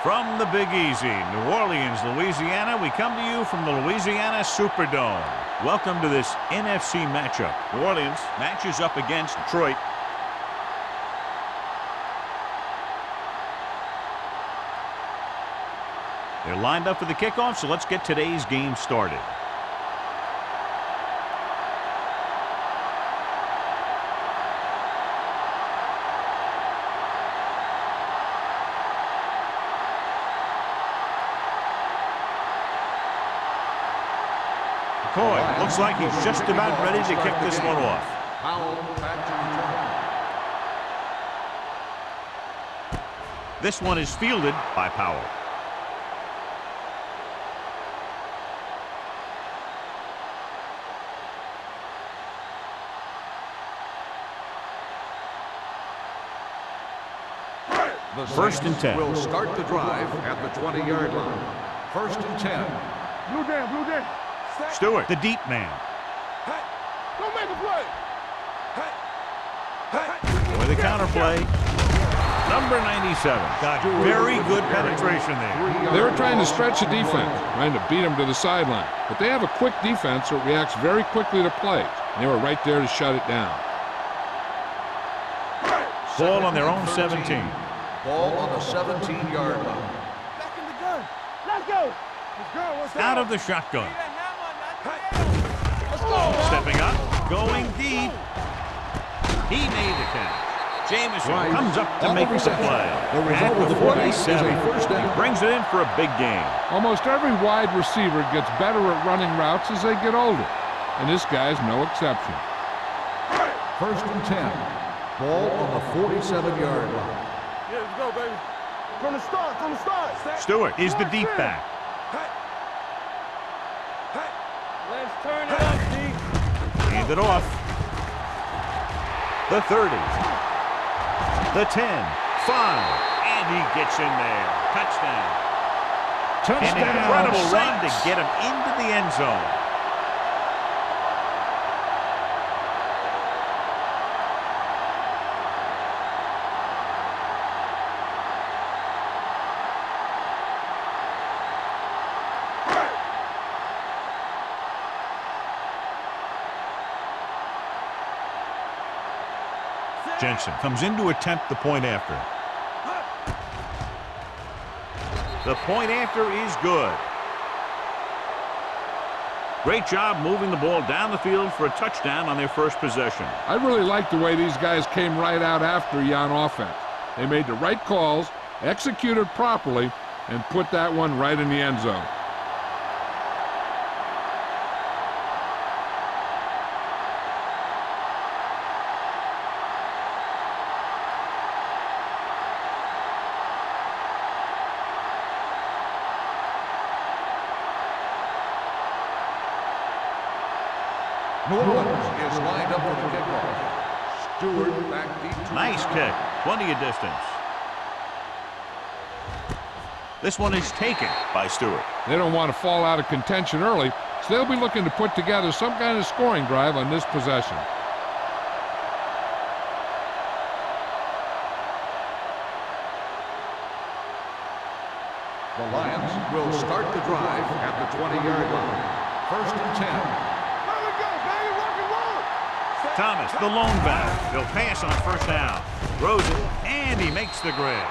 From the Big Easy, New Orleans, Louisiana, we come to you from the Louisiana Superdome. Welcome to this NFC matchup. New Orleans matches up against Detroit. They're lined up for the kickoff, so let's get today's game started. McCoy looks like he's just about ready to kick this one off. This one is fielded by Powell. The First and 10. Will start the drive at the 20-yard line. First and 10. Blue down. Stewart, the deep man. Hey, don't make a play. With the counter play. Number 97. Got very good penetration there. They were trying to stretch the defense, trying to beat them to the sideline. But they have a quick defense that reacts very quickly to plays. And they were right there to shut it down. Ball on their own 17. Ball on the 17-yard line. Back in the gun. Let's go. Let's go. Out of the shotgun. Let's go. Stepping up, going deep. He made the catch. Jamison comes up to make the play. At the 47, he brings it in for a big gain. Almost every wide receiver gets better at running routes as they get older. And this guy's no exception. First and 10. Ball on the 47-yard line. Yeah, let's go, baby. From the start. Stewart is the deep back. Let's turn it up, D. Hand it off. The 30. The 10. 5. And he gets in there. Touchdown. An incredible run to get him into the end zone. Jensen comes in to attempt the point after. The point after is good. Great job moving the ball down the field for a touchdown on their first possession. I really like the way these guys came right out after you on offense. They made the right calls, executed properly, and put that one right in the end zone. New Orleans is lined up for the kickoff. Stewart back deep. Nice kick. Plenty of distance. This one is taken by Stewart. They don't want to fall out of contention early, so they'll be looking to put together some kind of scoring drive on this possession. The Lions will start the drive at the 20-yard line. First and 10. Thomas, the lone back. He'll pass on first down. Throws it, and he makes the grab.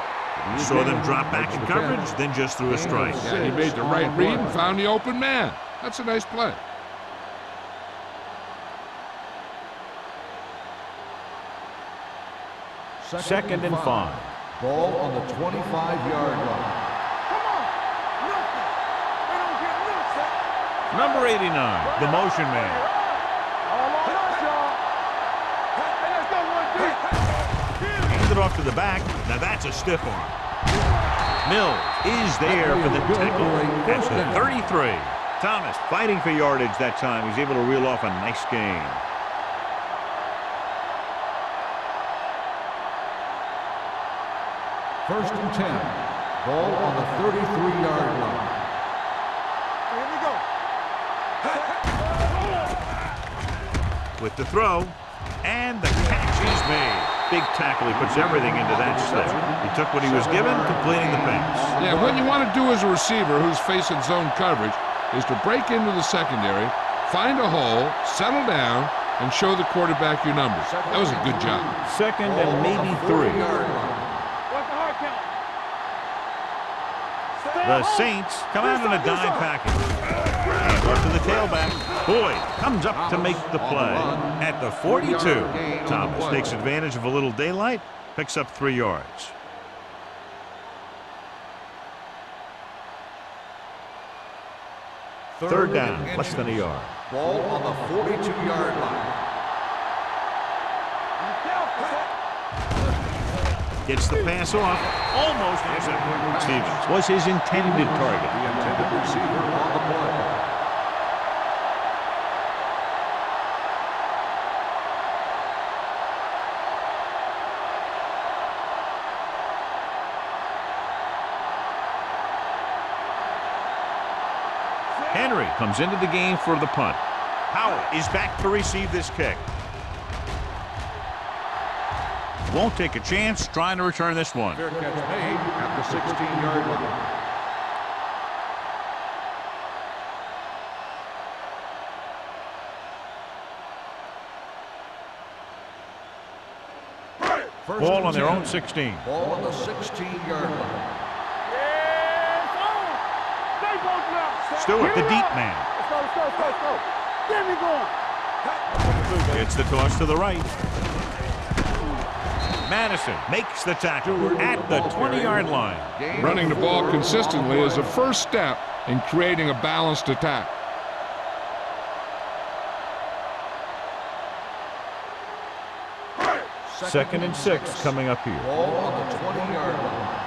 You saw them drop back in coverage, then just threw a strike. Yeah, he made the right read and found the open man. That's a nice play. Second and 5. Ball on the 25-yard line. Number 89, the motion man. It off to the back. Now that's a stiff arm. Mills is there for the tackle. That's the 33. Thomas fighting for yardage that time. He's able to reel off a nice gain. First and 10. Ball on the 33-yard line. Here we go. With the throw, and the catch is made. Big tackle. He puts everything into that slip. He took what he was given, completing the pass. Yeah, what you want to do as a receiver who's facing zone coverage is to break into the secondary, find a hole, settle down, and show the quarterback your numbers. That was a good job. Second and maybe 3. What's the hard count? The Saints come out in a dime package. And off to the tailback. Boyd comes up to make the play at the 42. Thomas takes advantage of a little daylight, picks up 3 yards. Third down, less than a yard. Ball on the 42-yard line. Gets the pass off, almost intercepted. Stevens was his intended target. The intended receiver on the play. Henry comes into the game for the punt. Howard is back to receive this kick. Won't take a chance trying to return this one. Fair catch made at the 16-yard line. Ball on their own 16. Ball on the 16-yard line. Stewart, the deep man. Let's go. Get me going. It's the toss to the right. Madison makes the tackle at the 20-yard line. Running the ball consistently is a first step in creating a balanced attack. Second and 6 coming up here. Ball on the 20-yard line.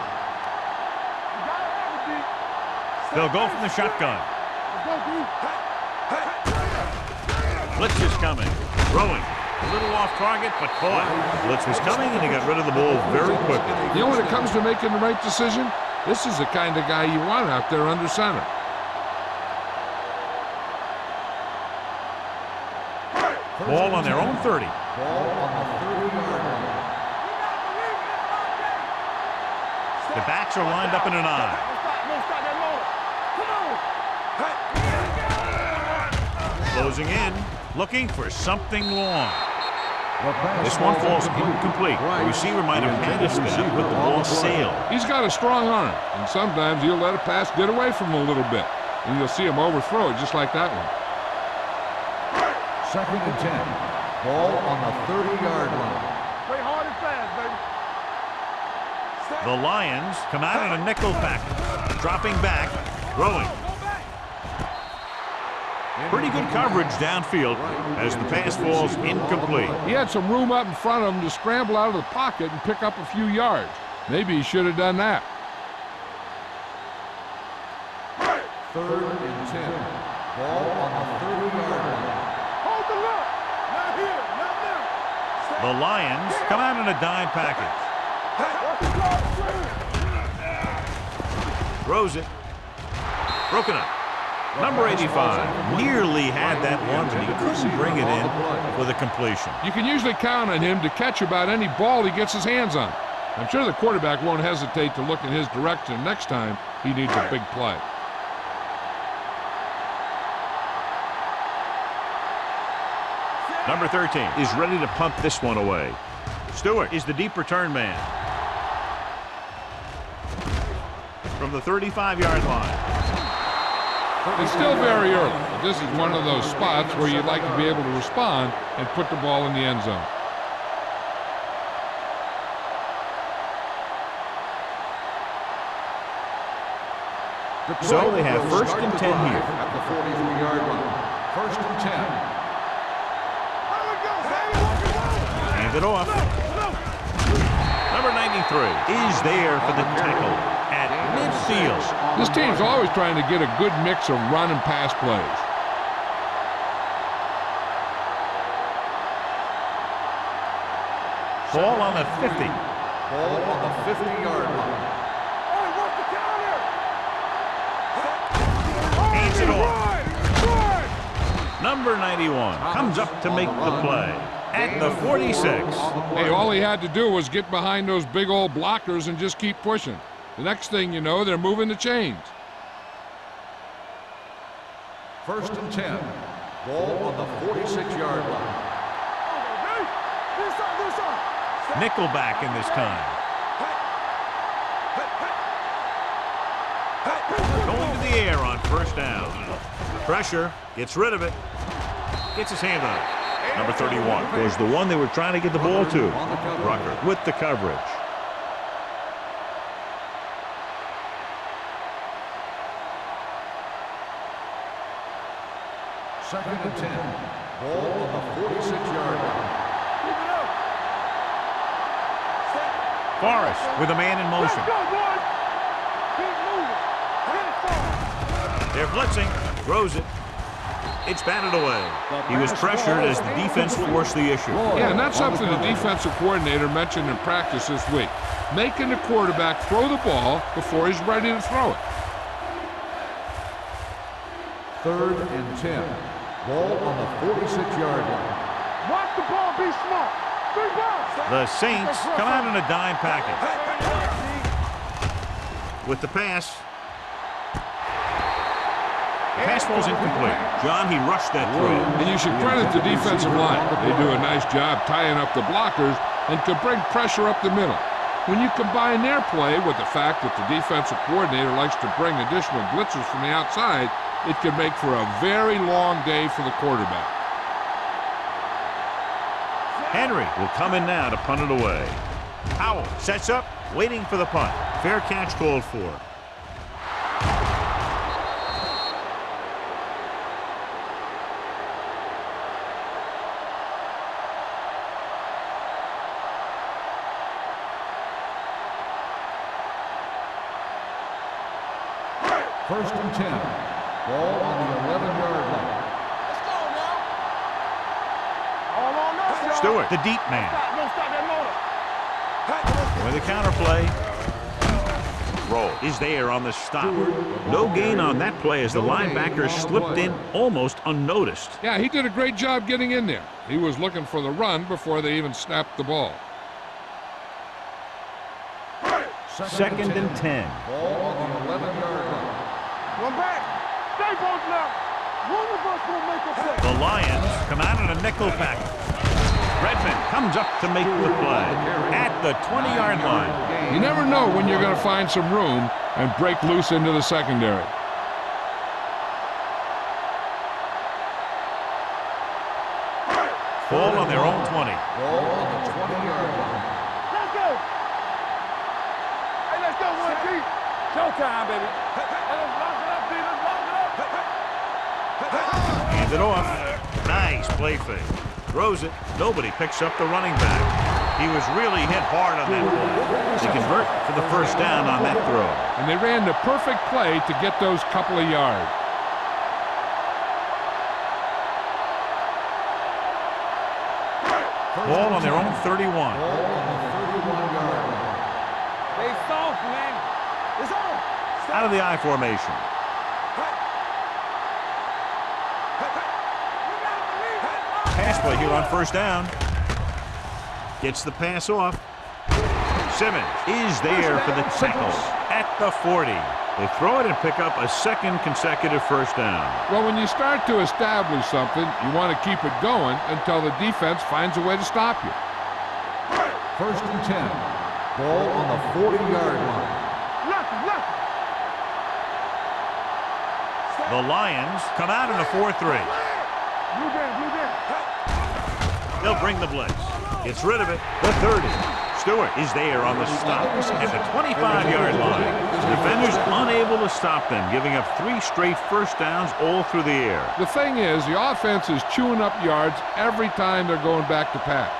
They'll go from the shotgun. Blitz is coming. Throwing. A little off target, but caught. Blitz was coming, and he got rid of the ball very quickly. You know, when it comes to making the right decision, this is the kind of guy you want out there under center. Ball on their own 30. Ball on the 30-yard line. The backs are lined up in an eye. Closing in, looking for something long. This one falls incomplete. The receiver might have had a step, but the ball sailed. He's got a strong arm, and sometimes he'll let a pass get away from him a little bit, and you'll see him overthrow it just like that one. Second and 10. Ball on the 30-yard line. Play hard and fast, baby. The Lions come out in a nickel package, dropping back, throwing. Pretty good coverage downfield as the pass falls incomplete. He had some room up in front of him to scramble out of the pocket and pick up a few yards. Maybe he should have done that. Third and 10. Ball on the 30-yard line. Hold the look. Not here. Not now. The Lions come out in a dime package. Throws it. Broken up. Number 85 nearly had that one, but he couldn't bring it in for the completion. You can usually count on him to catch about any ball he gets his hands on. I'm sure the quarterback won't hesitate to look in his direction next time he needs a big play. Number 13 is ready to punt this one away. Stewart is the deep return man. From the 35-yard line. It's still very early, but this is one of those spots where you'd like to be able to respond and put the ball in the end zone. So they have first and 10 here. At the 43-yard line. First and 10. Hand it off. Number 93 is there for the tackle at midfield. This team's always trying to get a good mix of run and pass plays. Ball on the 50. Ball on the 50-yard line. Hands it off. Number 91 comes up to make the play at the 46. Hey, all he had to do was get behind those big old blockers and just keep pushing. The next thing you know, they're moving the chains. First and 10. Ball on the 46-yard line. Nickelback in this time. Going to the air on first down. Pressure, gets rid of it. Gets his hand on it. Number 31 was the one they were trying to get the ball to. Rucker with the coverage. Second and 10. Ball on the 46-yard line. Forrest with a man in motion. They're blitzing. Throws it. It's batted away. He was pressured as the defense forced the issue. Yeah, and that's something the defensive coordinator mentioned in practice this week. Making the quarterback throw the ball before he's ready to throw it. Third and 10. Ball on the 46-yard line. Watch the ball, be smart. 3 balls. The Saints come out in a dime package. With the pass. The pass falls incomplete. John, he rushed that throw. And you should credit the defensive line. They do a nice job tying up the blockers and can bring pressure up the middle. When you combine their play with the fact that the defensive coordinator likes to bring additional blitzes from the outside, it can make for a very long day for the quarterback. Henry will come in now to punt it away. Howell sets up, waiting for the punt. Fair catch called for. First and 10. Ball on the 11-yard line. Let's go now. All on us, y'all. Stewart, the deep man. Don't stop that motor. With the counterplay. Roll is there on the stop. No gain on that play as the linebacker slipped in almost unnoticed. Yeah, he did a great job getting in there. He was looking for the run before they even snapped the ball. Second and 10. Ball on the 11-yard line. One back. Stay both now. One of us will make a play. The Lions come out in a nickel package. Redmond comes up to make the play at the 20-yard line. You never know when you're going to find some room and break loose into the secondary. Ball on their own 20. Ball on the 20-yard line. Let's go. Hey, let's go, 1T. Showtime, baby. Hey, let's lock it up, D. Let's lock it up. Hands it off. Nice play fake. Throws it. Nobody picks up the running back. He was really hit hard on that play. They convert for the first down on that throw. And they ran the perfect play to get those couple of yards. Ball on their own 31. Ball on the 31-yard line. They soft, man. It's on. Out of the I formation. Pass play here on first down. Gets the pass off. Simmons is there for the tackle at the 40. They throw it and pick up a second consecutive first down. Well, when you start to establish something, you want to keep it going until the defense finds a way to stop you. First and 10. Ball on the 40-yard line. Left. The Lions come out in a 4-3. Blue down. They'll bring the blitz. Gets rid of it. The 30. Stewart is there on the stop at the 25-yard line. Defenders unable to stop them, giving up 3 straight first downs all through the air. The thing is, the offense is chewing up yards every time they're going back to pass.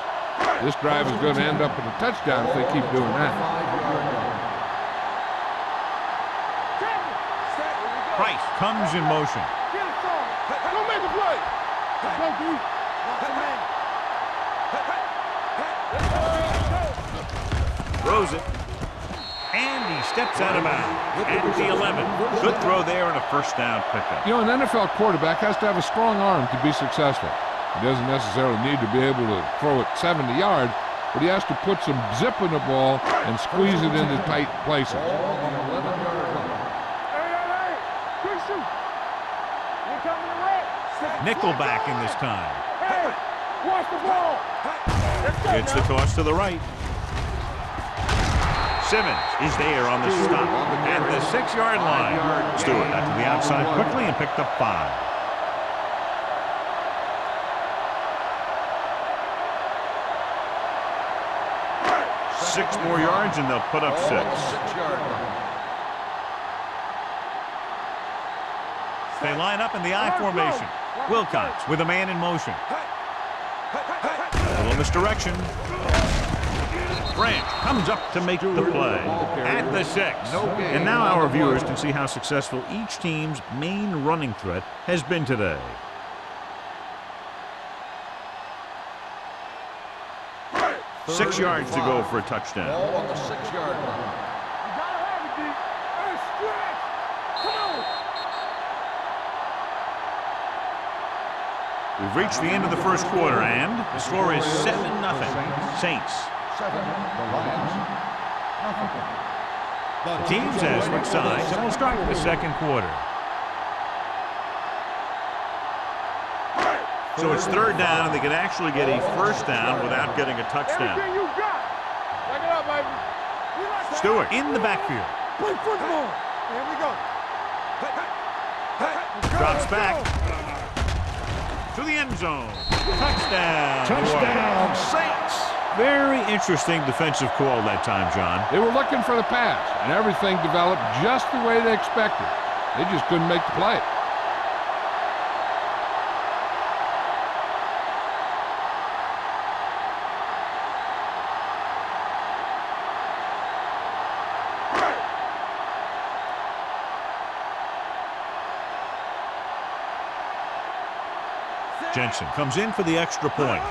This drive is going to end up in a touchdown if they keep doing that. Price comes in motion. Get it started. Go make a play. Go, D. Watch the man. Throws it. And he steps out of bounds at the 11. Good throw there and a first down pickup. You know, an NFL quarterback has to have a strong arm to be successful. He doesn't necessarily need to be able to throw it 70 yards, but he has to put some zip in the ball and squeeze it into tight places. Ball on the 11-yard line. Hey! Quick shoot! You coming to red? Nickel back in this time. Hey! Watch the ball! It's the toss to the right. Simmons is there on the stop at the 6-yard line. Stewart got to the outside quickly and picked up 5. 6 more yards and they'll put up 6. 6-yard line. They line up in the I formation. Wilcox with a man in motion. A little misdirection. Branch comes up to make the play at the 6. And now our viewers can see how successful each team's main running threat has been today. Third 6 yards to and go 5. for a touchdown. Ball on the 6-yard line. You gotta have it, D. Hey, stretch! Come on! We've reached the end of the first quarter, and the score is 7-0. Saints. 7, the Lions. The teams have switched sides, and we'll start the second quarter. So it's third down, and they can actually get a first down without getting a touchdown. Everything you got! Back it up, baby. We like that. Stewart in the backfield. Play football! Here we go. Drops back to the end zone. Touchdown. Touchdown, Saints! Very interesting defensive call that time, John. They were looking for the pass, and everything developed just the way they expected. They just couldn't make the play. Jensen comes in for the extra point.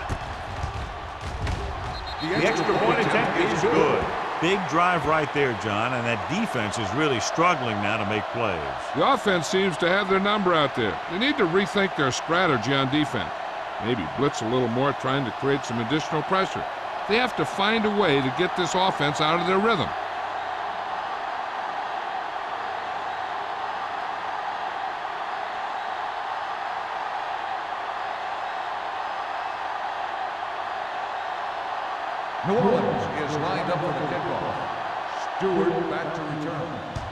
The extra point attempt is good. Big drive right there, John, and that defense is really struggling now to make plays. The offense seems to have their number out there. They need to rethink their strategy on defense. Maybe blitz a little more, trying to create some additional pressure. They have to find a way to get this offense out of their rhythm. New Orleans is lined up for the kickoff. Stewart back to return.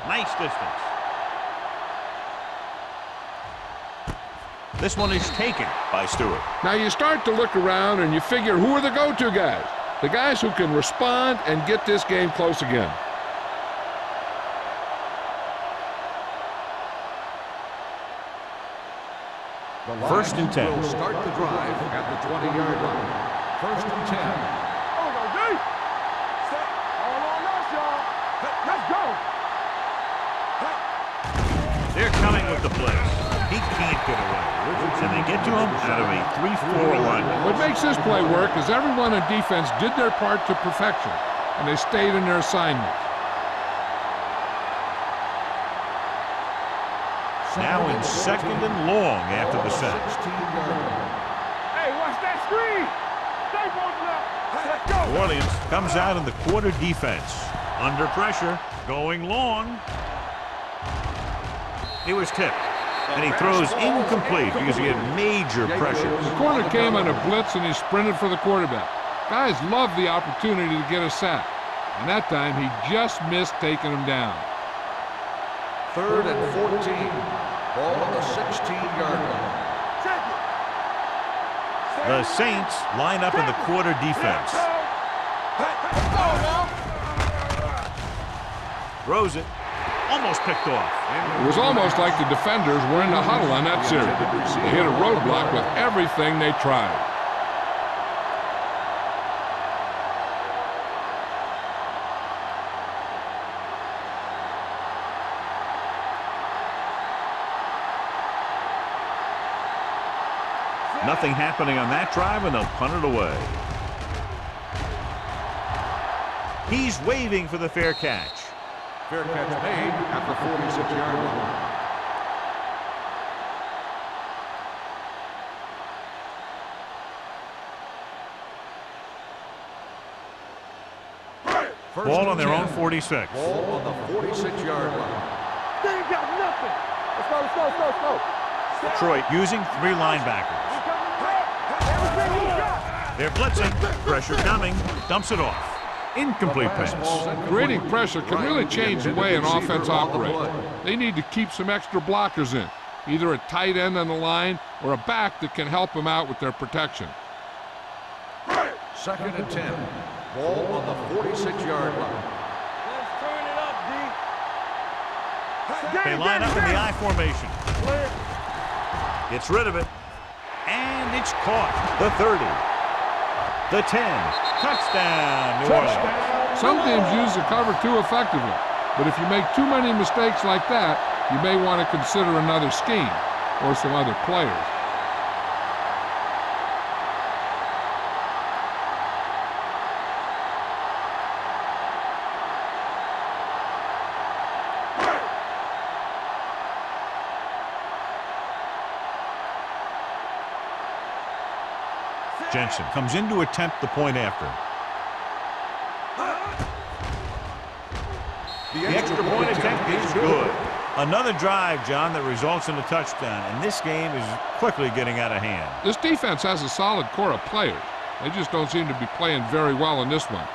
Nice distance. This one is taken by Stewart. Now you start to look around and you figure, who are the go-to guys? The guys who can respond and get this game close again. The First and 10. will start the drive at the 20-yard line. First and 10. Oh, no, D. All on us, y'all. Let's go. They're coming with the blitz. He can't get away. And they get to him out of a 3-4 alignment. What makes this play work is everyone on defense did their part to perfection, and they stayed in their assignments. Now in second and long after the sack. 16-yard line. Hey, watch that screen. Stay posted up. Let's go. New Orleans comes out in the quarter defense. Under pressure, going long. He was tipped. And he throws incomplete because he had major pressure. The corner came on a blitz and he sprinted for the quarterback. Guys love the opportunity to get a sack, and that time he just missed taking him down. Third and 14. Ball on the 16-yard line. Check it. The Saints line up in the quarter defense. Let's go now. Throws it. Almost picked off. It was almost like the defenders were in the huddle on that series. They hit a roadblock with everything they tried. Nothing happening on that drive, and they'll punt it away. He's waving for the fair catch. Fair catch made at the 46-yard line. Ball on their own 46. Ball on the 46-yard line. They ain't got nothing. Let's go, let's go, let's go, let's go. Detroit using 3 linebackers. Everything you got. They're blitzing. Pressure coming. Dumps it off. Incomplete pass. Creating pressure can really change the way an offense operates. They need to keep some extra blockers in, either a tight end on the line or a back that can help them out with their protection. 2nd and 10. Ball on the 46-yard line. Let's turn it up, D. They line up in the I formation. Gets rid of it. And it's caught. The 30. The 10. Touchdown, New Orleans. Some teams use the cover too effectively, but if you make too many mistakes like that, you may want to consider another scheme or some other players. Jensen comes in to attempt the point after. The extra point attempt is good. Another drive, John, that results in a touchdown, and this game is quickly getting out of hand. This defense has a solid core of players. They just don't seem to be playing very well in this one.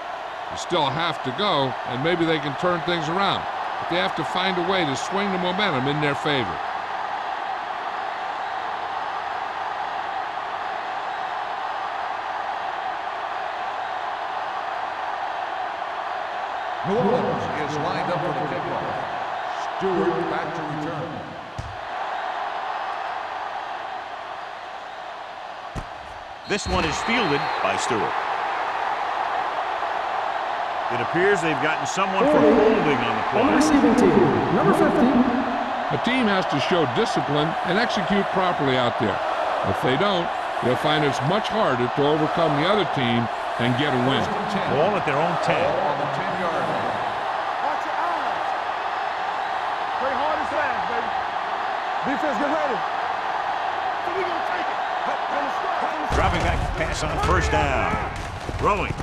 They still have to go, and maybe they can turn things around, but they have to find a way to swing the momentum in their favor. New Orleans is lined up for the kickoff. Stewart back to return. This one is fielded by Stewart. It appears they've gotten someone for holding on the play. On the receiving team, number 15. A team has to show discipline and execute properly out there. If they don't, they'll find it's much harder to overcome the other team and get a win. Ball at their own 10. Ball on the 10-yard line. Watch your eyes. Play hard and fast, baby. Defense, get ready. So we gonna take it. From the start. Dropping back to pass on first down. Throwing.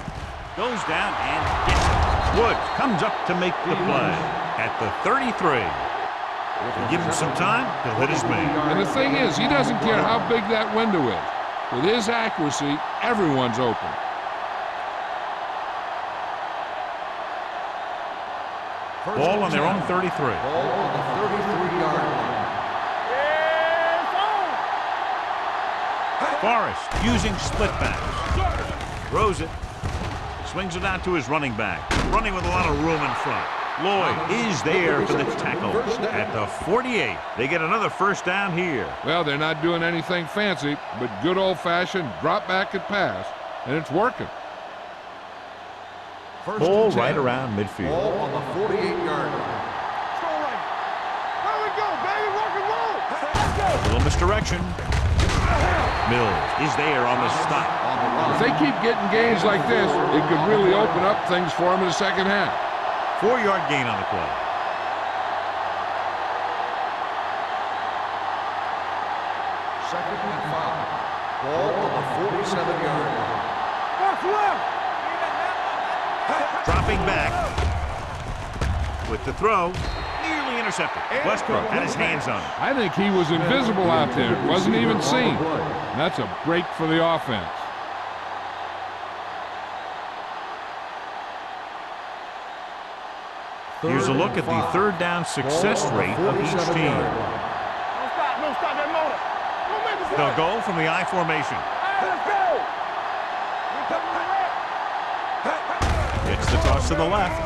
Goes down and gets it. Woods comes up to make the play at the 33. If you give him some time, he'll hit his man. And the thing is, he doesn't care how big that window is. With his accuracy, everyone's open. Ball on their own 33. Ball on the 33-yard line. Forrest using split backs. Throws it. Swings it out to his running back. Running with a lot of room in front. Lloyd is there for the tackle at the 48. They get another first down here. Well, they're not doing anything fancy, but good old-fashioned drop back and pass, and it's working. Ball right around midfield. Ball on the 48-yard line. Go right. There we go, baby. Rock and roll. Let's go. Little misdirection. Mills is there on the stop. If they keep getting gains like this, it could really open up things for them in the second half. 4-yard gain on the play. Second and 5. Ball on the 47-yard line. Watch left. Dropping back with the throw. Nearly intercepted. Westbrook had his hands on it. I think he was invisible out there. It wasn't even seen. And that's a break for the offense. Here's a look at the third down success rate of each team. Don't stop that motor. Don't make us They'll go from the I formation. Hey, let's go. We coming to the left. It's the toss to the left.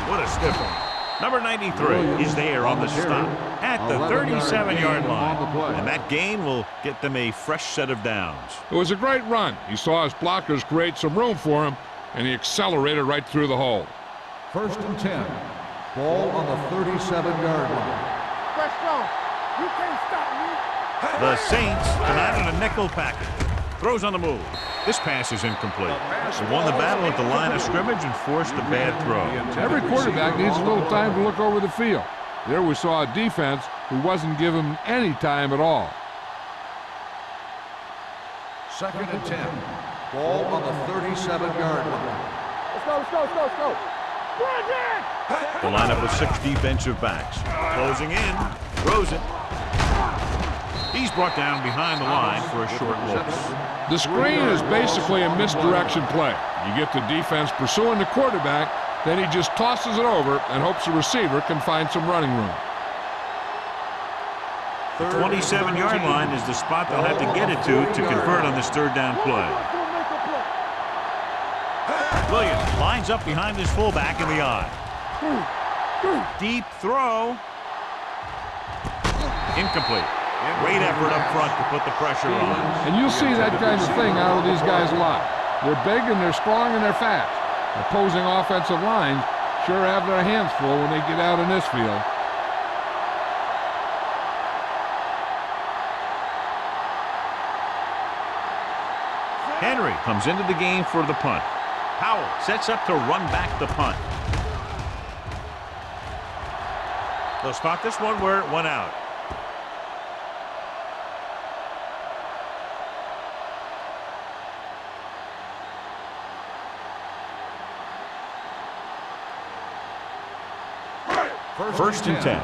What a stiff one. Number 93 is there on the stop at the 37-yard line. And that gain will get them a fresh set of downs. It was a great run. He saw his blockers create some room for him, and he accelerated right through the hole. First and 10. Ball on the 37-yard line. Let's go. You can't stop me. The Saints come out in a nickel package. Throws on the move. This pass is incomplete. They won the battle at the line of scrimmage and forced a bad throw. Every quarterback needs a little time to look over the field. There we saw a defense who wasn't given him any time at all. Second and 10. Ball on the 37-yard line. Let's Let's go. The lineup of 6 defensive backs. Closing in. Throws it. He's brought down behind the line for a short loss. The screen is basically a misdirection play. You get the defense pursuing the quarterback, then he just tosses it over and hopes the receiver can find some running room. The 27-yard line is the spot they'll have to get it to convert on this third down play. Williams lines up behind his fullback in the eye. Deep throw. Incomplete. Great effort up front to put the pressure on. And you'll see that kind of thing out of these guys a lot. They're big and they're strong and they're fast. Opposing offensive lines sure have their hands full when they get out in this field. Henry comes into the game for the punt. Powell sets up to run back the punt. They'll spot this one where it went out. First and 10.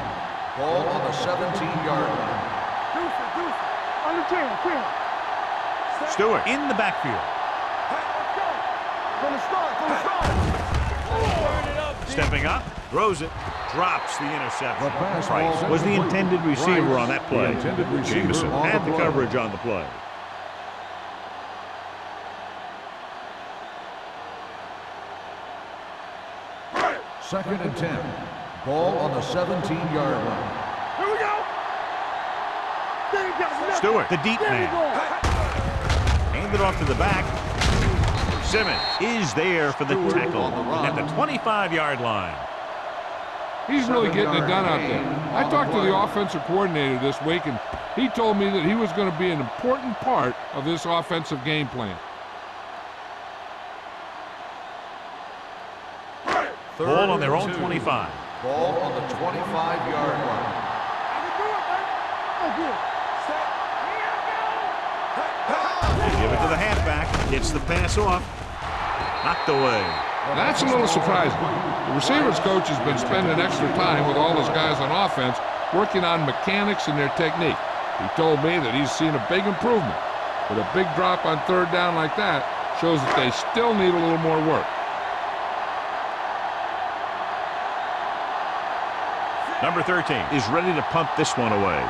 Ball on the 17-yard line. Under 10. Stewart in the backfield. From the start. Stepping up, throws it, drops the interception. Price was the intended receiver on that play. Jameson had the coverage on the play. Second and 10. Ball on the 17-yard line. Here we go. Stewart, the deep man. Handed off to the back. Simmons is there for the tackle at the 25-yard line. He's really getting it done out there. I talked to the offensive coordinator this week, and he told me that he was going to be an important part of this offensive game plan. Ball on their own 25. Ball on the 25-yard line. They give it to the halfback. Gets the pass off. Knocked away. That's a little surprising. The receivers coach has been spending extra time with all his guys on offense working on mechanics and their technique. He told me that he's seen a big improvement. But a big drop on third down like that shows that they still need a little more work. Number 13 is ready to punt this one away.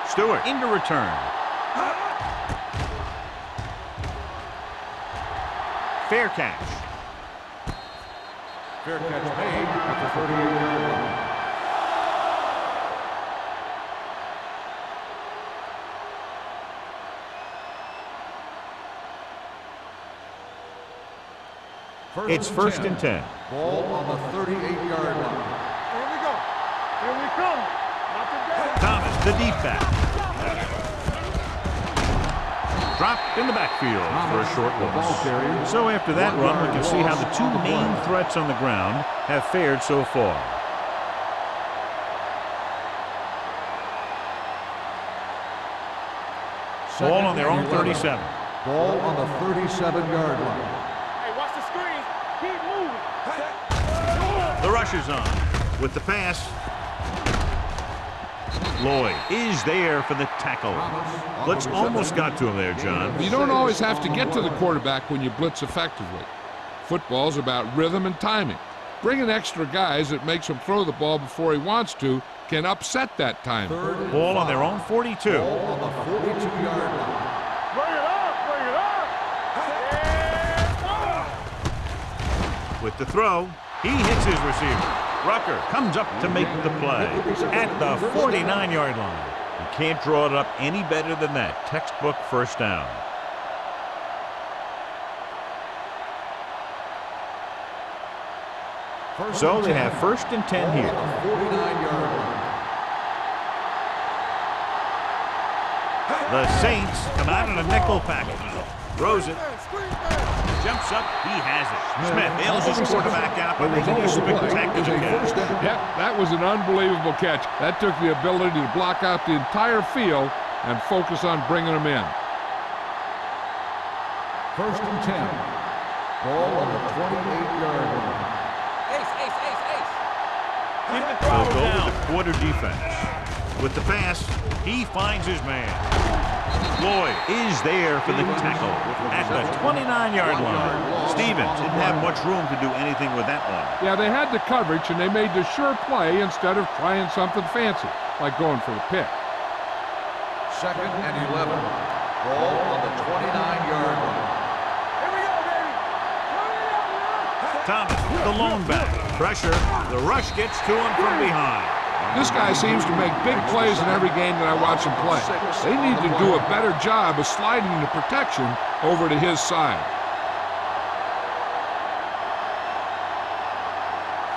Stewart into return. Fair catch. Fair catch made at the 38-yard line. It's first and 10. Ball on the 38-yard line. Here we go. Here we come. Thomas, the deep back. Dropped in the backfield for a short loss. So after that run, we can see how the two main threats on the ground have fared so far. Ball on their own 37. Ball on the 37-yard line. Hey, watch the screen. Keep moving. The rush is on with the pass. Lloyd is there for the tackle. Blitz almost got to him there, John. You don't always have to get to the quarterback when you blitz effectively. Football's about rhythm and timing. Bringing extra guys that makes him throw the ball before he wants to can upset that timing. Ball on their own 42. Ball on the 42-yard line. Bring it up. With the throw, he hits his receiver. Rucker comes up to make the play at the 49-yard line. You can't draw it up any better than that. Textbook first down. So they have first and 10 here. 49-yard line. The Saints come out in a nickel package. Throws it. Jumps up. He has it. Smith nails his quarterback out by making a spectacular catch. Yep, that was an unbelievable catch. That took the ability to block out the entire field and focus on bringing them in. First and 10. Ball on the 28-yard line. They'll go with the quarter defense. With the pass, he finds his man. Floyd is there for the tackle at the 29-yard line. Stevens didn't have much room to do anything with that one. Yeah, they had the coverage, and they made the sure play instead of trying something fancy, like going for the pick. 2nd and 11. Ball on the 29-yard line. Here we go, baby. Thomas, the lone back. Pressure. The rush gets to him from behind. This guy seems to make big plays in every game that I watch him play. They need to do a better job of sliding the protection over to his side.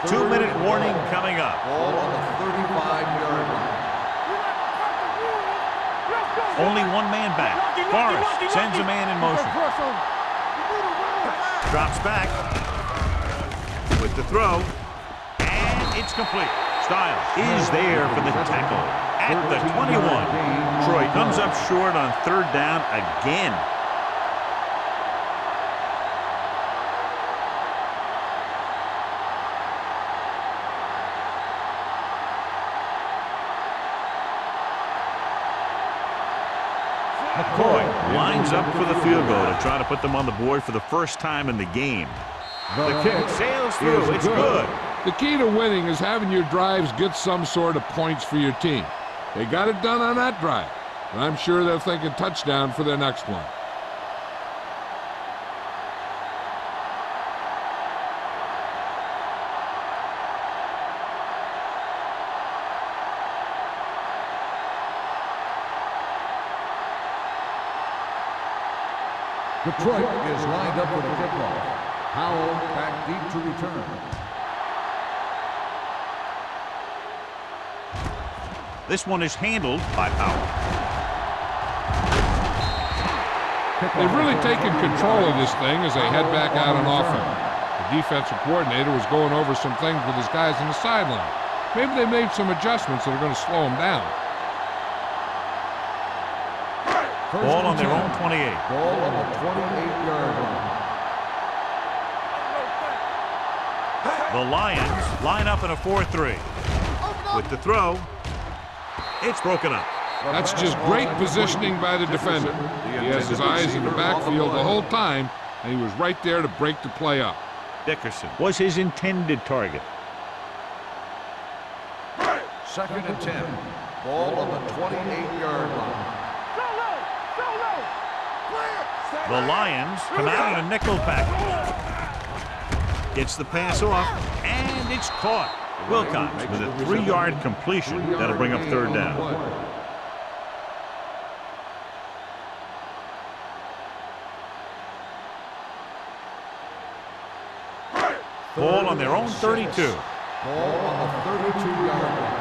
2-minute warning coming up. Ball on the 35-yard line. Only one man back. Forrest sends a man in motion. Drops back with the throw, and it's complete. Stiles is there for the tackle at the 21. Troy comes up short on 3rd down again. McCoy lines up for the field goal to try to put them on the board for the first time in the game. The kick sails through. It's good. The key to winning is having your drives get some sort of points for your team. They got it done on that drive, and I'm sure they're thinking touchdown for their next one. Detroit is lined up for the kickoff. Howell back deep to return. This one is handled by Powell. They've really taken control of this thing as they head back out on offense. The defensive coordinator was going over some things with his guys on the sideline. Maybe they made some adjustments that are going to slow them down. Ball on their own 28. Ball on the 28-yard line. The Lions line up in a 4-3. With the throw, it's broken up. That's just great positioning by the defender. He has his eyes in the backfield the whole time, and he was right there to break the play up. Dickerson was his intended target. 2nd and 10. Ball on the 28-yard line. The Lions come out in a nickel package. Gets the pass off, and it's caught. Wilcox with a 3-yard completion. That'll bring up 3rd down. Ball on their own 32. Ball on the 32-yard line.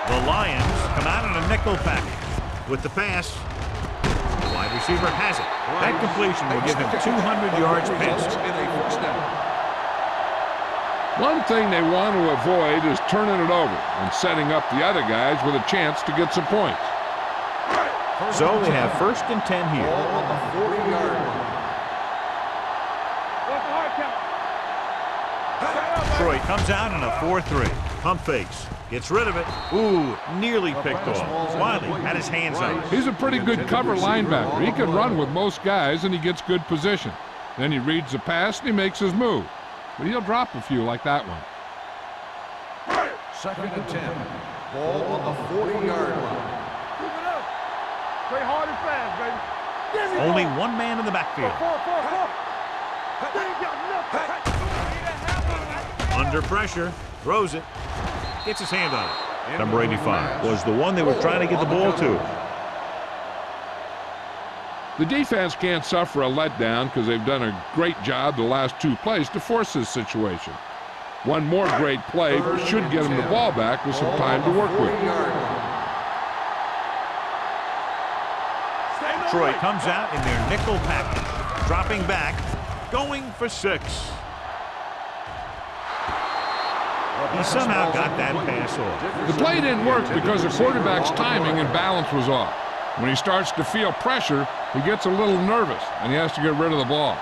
The Lions come out in a nickel package. With the pass, the wide receiver has it. That completion will give him 200 yards passing. One thing they want to avoid is turning it over and setting up the other guys with a chance to get some points. So they have 1st and 10 here. Ball on the 40-yard line. Troy comes out in a 4-3. Pump fakes. Gets rid of it. Ooh, nearly picked off. Wiley had his hands on it. He's a pretty good cover linebacker. He can run with most guys, and he gets good position. Then he reads the pass, and he makes his move. But he'll drop a few like that one. 2nd and 10. Ball on the 40-yard line. Play hard and fast, baby. Only one man in the backfield. Under pressure, throws it, gets his hand on it. Number 85 was the one they were trying to get the ball to. The defense can't suffer a letdown because they've done a great job the last 2 plays to force this situation. One more great play should get them the ball back with some time to work with. Troy comes out in their nickel package, dropping back, going for 6. He somehow got that pass off. The play didn't work because the quarterback's timing and balance was off. When he starts to feel pressure, he gets a little nervous, and he has to get rid of the ball.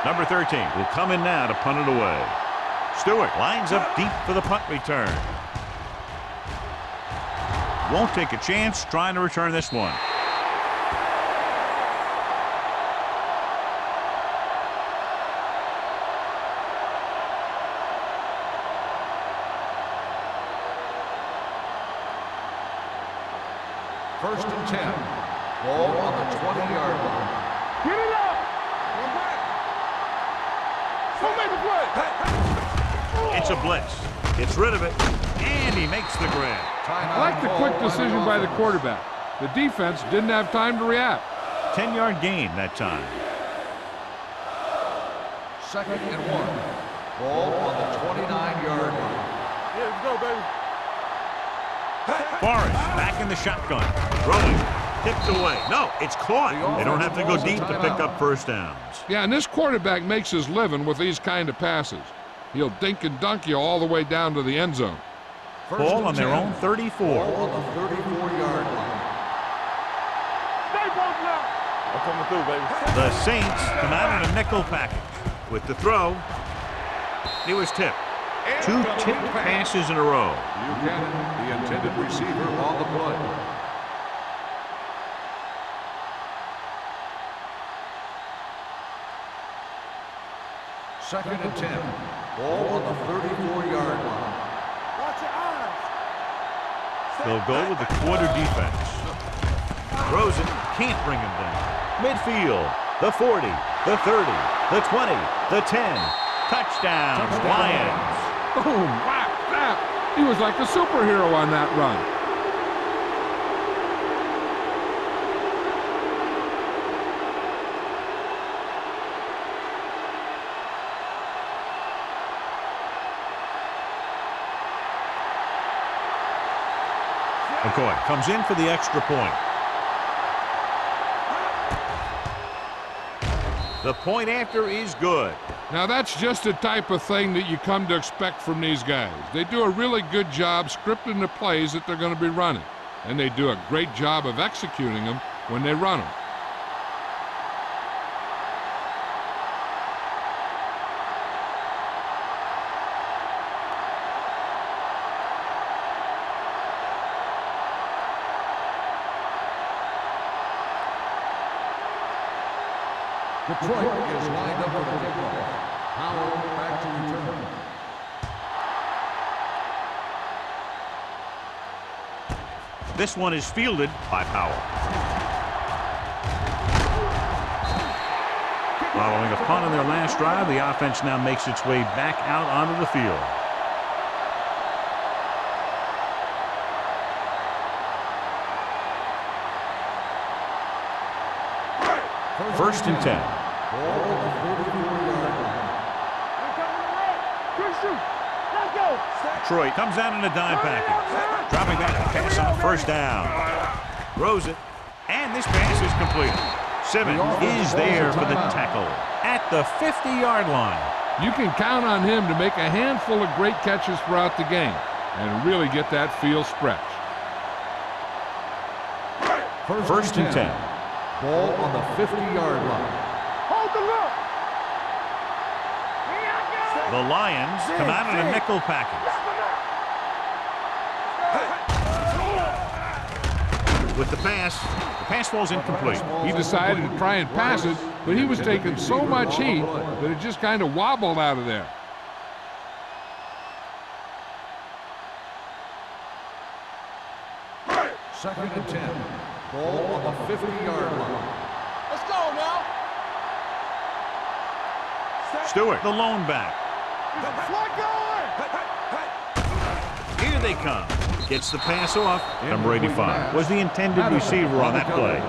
Number 13 will come in now to punt it away. Stewart lines up deep for the punt return. Won't take a chance trying to return this one. First and 10. Ball on the 20-yard line. Get it up. One back. Don't make the play. It's a blitz. Gets rid of it, and he makes the grab. I like the quick decision by the quarterback. The defense didn't have time to react. 10-yard gain that time. Second and 1. Ball on the 29-yard line. Yeah, let's go, baby. Forrest back in the shotgun. Throwing. Tipped away. No, it's caught. They don't have to go deep to pick up first downs. Yeah, and this quarterback makes his living with these kind of passes. He'll dink and dunk you all the way down to the end zone. Ball on their own 34. Ball on the 34-yard line. Stay both now. I'm coming through, baby. The Saints come out in a nickel package. With the throw, it was tipped. Two tipped passes in a row. Buchanan, the intended receiver, on the play. Second and 10. Ball on the 34-yard line. Watch your eyes. They'll go with the quarter defense. Throws it, can't bring him down. Midfield, the 40, the 30, the 20, the 10. Touchdown, Lions. Boom, whap, whap. He was like a superhero on that run. McCoy comes in for the extra point. The point after is good. Now that's just the type of thing that you come to expect from these guys. They do a really good job scripting the plays that they're going to be running. And they do a great job of executing them when they run them. Detroit is lined up for the kickoff. Howard back to return. This one is fielded by Powell. Following a punt on their last drive, the offense now makes its way back out onto the field. First and 10. Ball on the 34-yard line. Good shoot. Let's go. Detroit comes out in a dime package. Dropping back to pass on first down. Throws it. And this pass is completed. Simmons is there for the tackle at the 50-yard line. You can count on him to make a handful of great catches throughout the game and really get that field stretch. First and 10. Ball on the 50-yard line. Hold the look. The Lions come out in a nickel package. With the pass falls incomplete. He decided to try and pass it, but he was taking so much heat that it just kind of wobbled out of there. Second and 10. Ball on the 50-yard line. Let's go now. Stewart, the lone back. Here they come. Gets the pass off. Number 85 was the intended receiver on that play.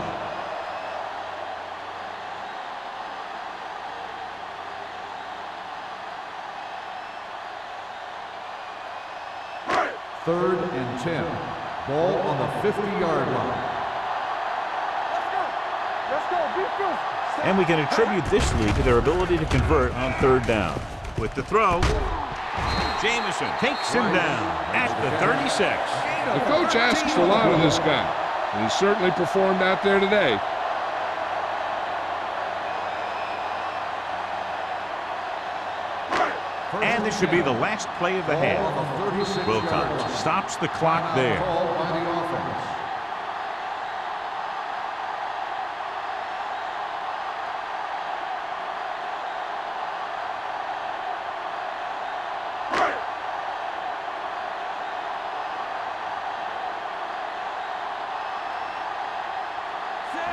Third and 10. Ball on the 50-yard line. Let's go. Defense. And we can attribute this lead to their ability to convert on third down. With the throw, Jamison takes him down at the 36. The coach asks a lot of this guy, and he certainly performed out there today. this should be the last play of the half. Wilcox stops the clock there. Call by the offense.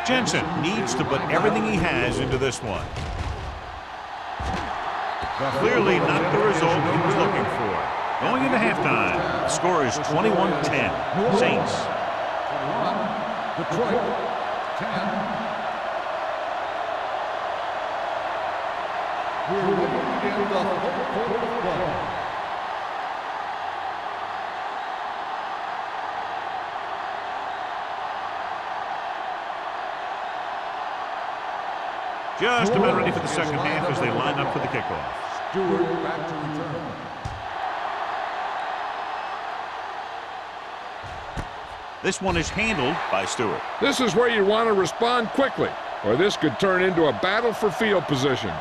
Jensen needs to put everything he has into this one. Clearly not the result he was looking for. Going into halftime, the score is 21-10. Saints. 21, Detroit, 10. We're looking in the whole quarter of play. Just about ready for the second half as they line up for the kickoff. Stewart back to return. This one is handled by Stewart. This is where you want to respond quickly, or this could turn into a battle for field position.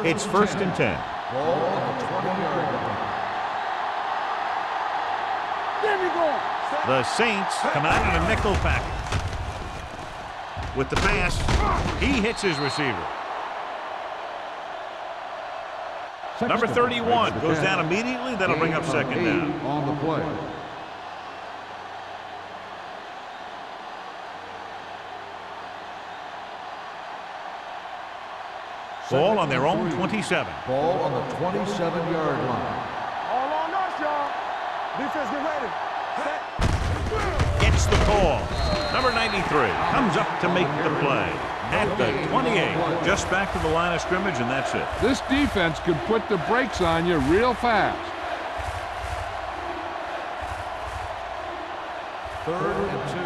It's first and 10. Ball on the 20-yard line. The Saints come out in a nickel package. With the pass, he hits his receiver. Number 31 goes down immediately. That'll bring up second down. On the play. Ball on their own 27. Ball on the 27-yard line. All on us, y'all. Defense, get ready. Gets the call. Number 93 comes up to make the play. At the 28, just back to the line of scrimmage, and that's it. This defense could put the brakes on you real fast. 3rd and 2.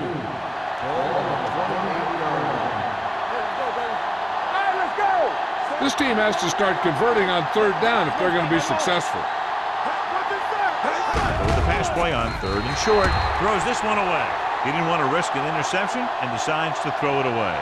Ball on the 28-yard line. Let's go, baby. All right, let's go. This team has to start converting on 3rd down if they're going to be successful. With the pass play on 3rd and short, throws this one away. He didn't want to risk an interception and decides to throw it away.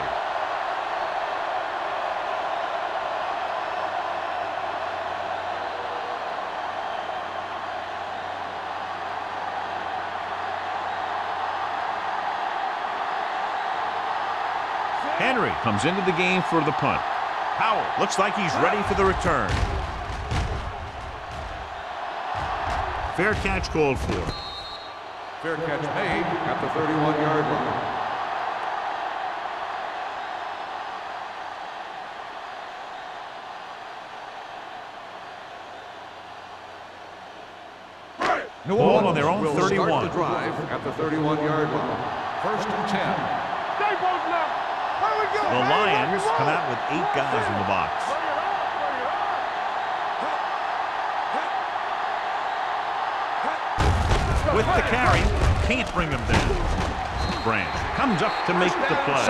Henry comes into the game for the punt. Howell looks like he's ready for the return. Fair catch called for. Fair catch made at the 31-yard line. New Ball Orleans on their own will 31. start the drive at the 31-yard line. 1st and 10. Stay both now. Where we go? The Lions come out with 8 guys in the box. With the carry, can't bring him down. Branch comes up to make the play.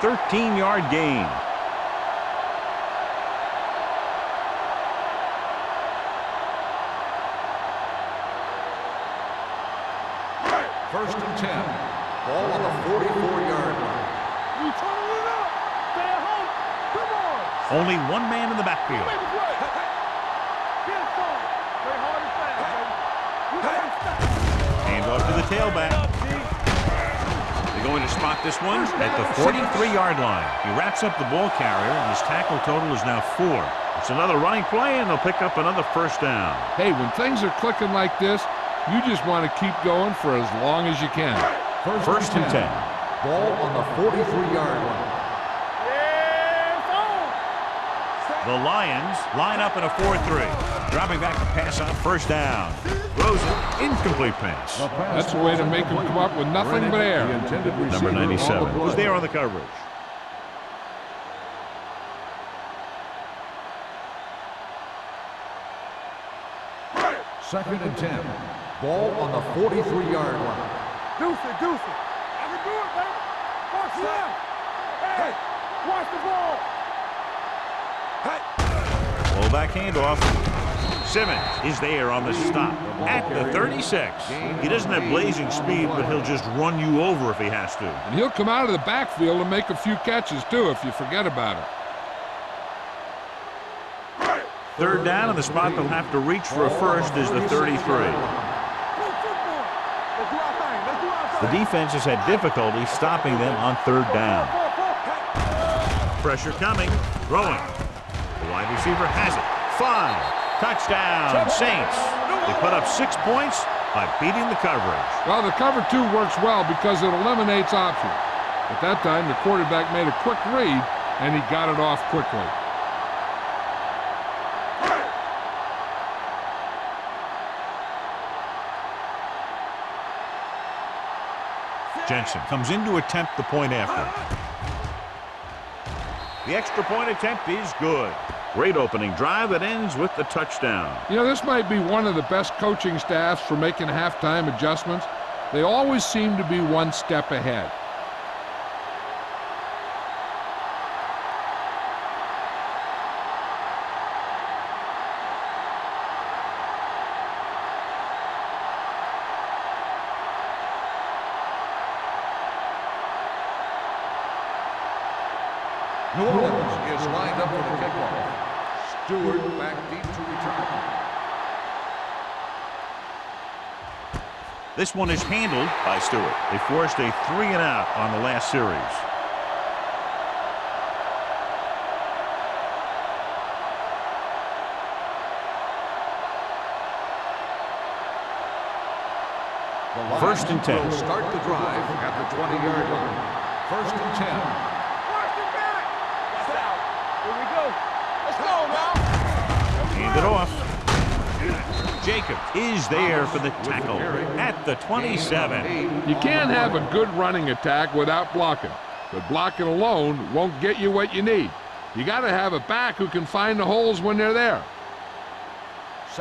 13-yard gain. First and 10. Ball on the 44-yard line. You turning it up. Stay at home. Come on. Only one man in the backfield. Make a play. Get it started. Play hard and fast, baby. You can't stop. Hand off to the tailback. They're going to spot this one at the 43-yard line. He wraps up the ball carrier, and his tackle total is now 4. It's another running play, and they'll pick up another first down. Hey, when things are clicking like this, you just want to keep going for as long as you can. First and 10. Ball on the 43-yard line. Yeah, it's on. The Lions line up in a 4-3. Dropping back to pass on first down. Throws it, incomplete pass. That's the way to make them come up with nothing but air. Number 97 was there on the coverage. Second and 10. Ball on the 43-yard line. Deuce it, deuce it. I can do it, baby. Watch left. Hey, watch the ball. Fullback handoff. Simmons is there on the stop at the 36. He doesn't have blazing speed, but he'll just run you over if he has to. And he'll come out of the backfield and make a few catches, too, if you forget about it. Third down, and the spot they'll have to reach for a first is the 33. The defense has had difficulty stopping them on third down. Pressure coming, throwing. The wide receiver has it. 5. Touchdown, Saints. They put up 6 points by beating the coverage. Well, the cover 2 works well because it eliminates options. At that time, the quarterback made a quick read, and he got it off quickly. Jensen comes in to attempt the point after. The extra point attempt is good. Great opening drive that ends with the touchdown. You know, this might be one of the best coaching staffs for making halftime adjustments. They always seem to be one step ahead. New Orleans is lined up for the kickoff. Stewart back deep to return. This one is handled by Stewart. They forced a 3-and-out on the last series. First and 10. Will start the drive at the 20-yard line. First and 10. Hand it off. Jacobs is there for the tackle at the 27. You can't have a good running attack without blocking, but blocking alone won't get you what you need. You got to have a back who can find the holes when they're there.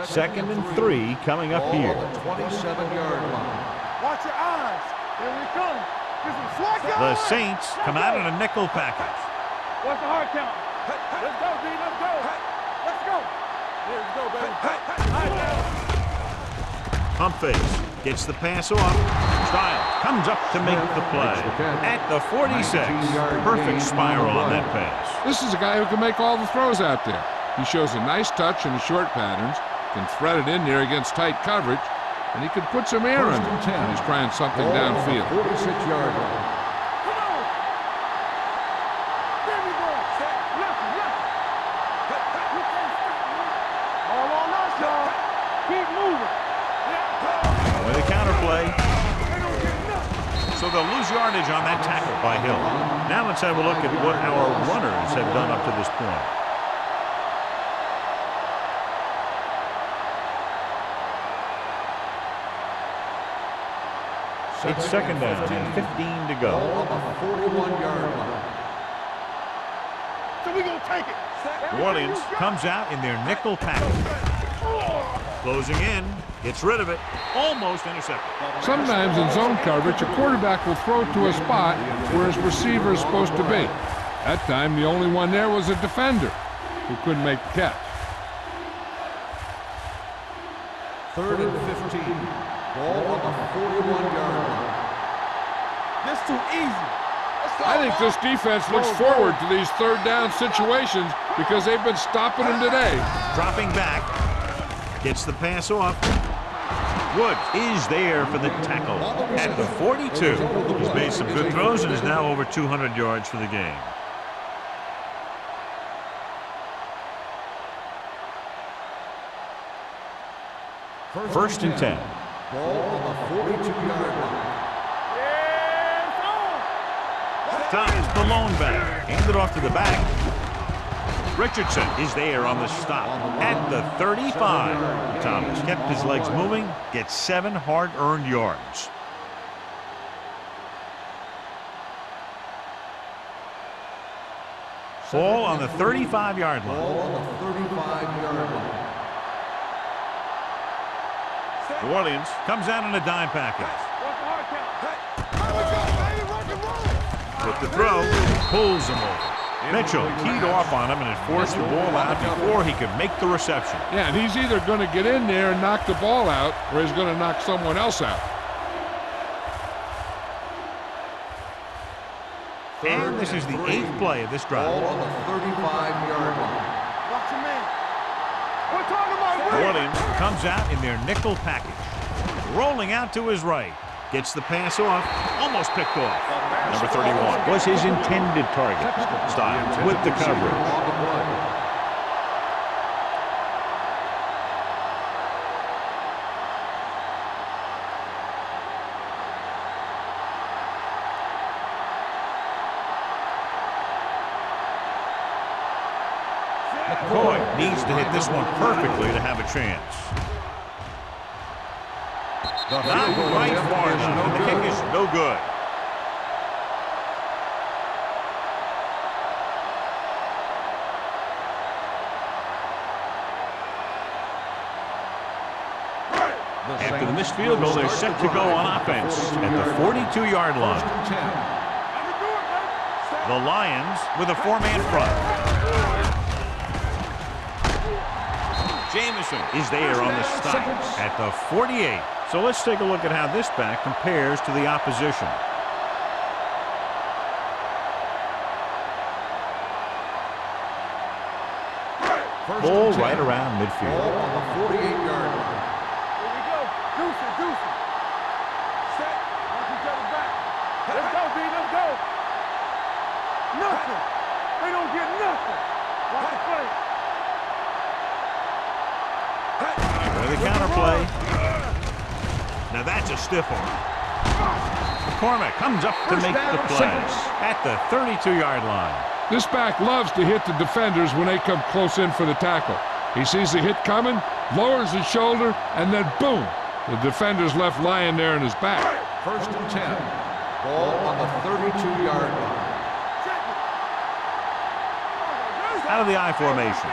Second and 3 coming up here. The 27-yard line. Watch your eyes. Here we come. Get some slack The guys. Saints come out in a nickel package. What's the hard count? Let's go, D. Let's go. Let's go. Here we go, baby. Pump fakes. Gets the pass off. Style comes up to make the play. At the 46. Perfect spiral on that pass. This is a guy who can make all the throws out there. He shows a nice touch in the short patterns, can thread it in there against tight coverage, and he can put some air in it when he's trying something downfield. 46-yard line. Come on. There we go. Left. You can't stop me. All on us, y'all. Keep moving. With a counterplay. So they'll lose yardage on that tackle by Hill. Now let's have a look at what our runners have done up to this point. It's second down and 15 to go. On the 41-yard line. So we gonna take it. New Orleans comes out in their nickel package. Closing in, gets rid of it, almost intercepted. Sometimes in zone coverage, a quarterback will throw to a spot where his receiver is supposed to be. That time, the only one there was a defender who couldn't make the catch. Third and 15. Ball on the 41-yard line. This too easy. I think this defense looks forward to these third down situations because they've been stopping them today. Dropping back, gets the pass off. Woods is there for the tackle at the 42. He's made some good throws and is now over 200 yards for the game. First and 10. Ball on the 42-yard line. Thomas, the lone back, handed off to the back. Richardson is there on the stop at the 35. Thomas kept his legs moving, gets 7 hard-earned yards. Ball on the 35-yard line. Ball on the 35-yard line. New Orleans comes out in a dime package. With the throw, pulls him over. Mitchell teed off on him and had forced the ball out before he could make the reception. Yeah, and he's either going to get in there and knock the ball out, or he's going to knock someone else out. And this is the 8th play of this drive. Ball on the 35-yard line. Watch your man. We're talking about Williams comes out in their nickel package. Rolling out to his right. Gets the pass off. Almost picked off. Number 31 was his intended target. Styles with the coverage. On the play. McCoy needs to hit this one perfectly to have a chance. Not right far enough. The kick is no good. After the missed field goal, they're set to go on offense at the 42-yard line. The Lions with a 4-man front. Jamison is there on the stop at the 48. So let's take a look at how this back compares to the opposition. Ball right around midfield. Ball on the 48-yard line. Here we go. Deuce it, deuce it. Set. Watch each other back. Let's go, B. Let's go. Nothing. They don't get nothing. Watch the play. With the counterplay. Now that's a stiff one. McCormick comes up to make the play at the 32-yard line. This back loves to hit the defenders when they come close in for the tackle. He sees the hit coming, lowers his shoulder, and then boom, the defender's left lying there in his back. 1st and 10. Ball on the 32-yard line. Out of the I formation.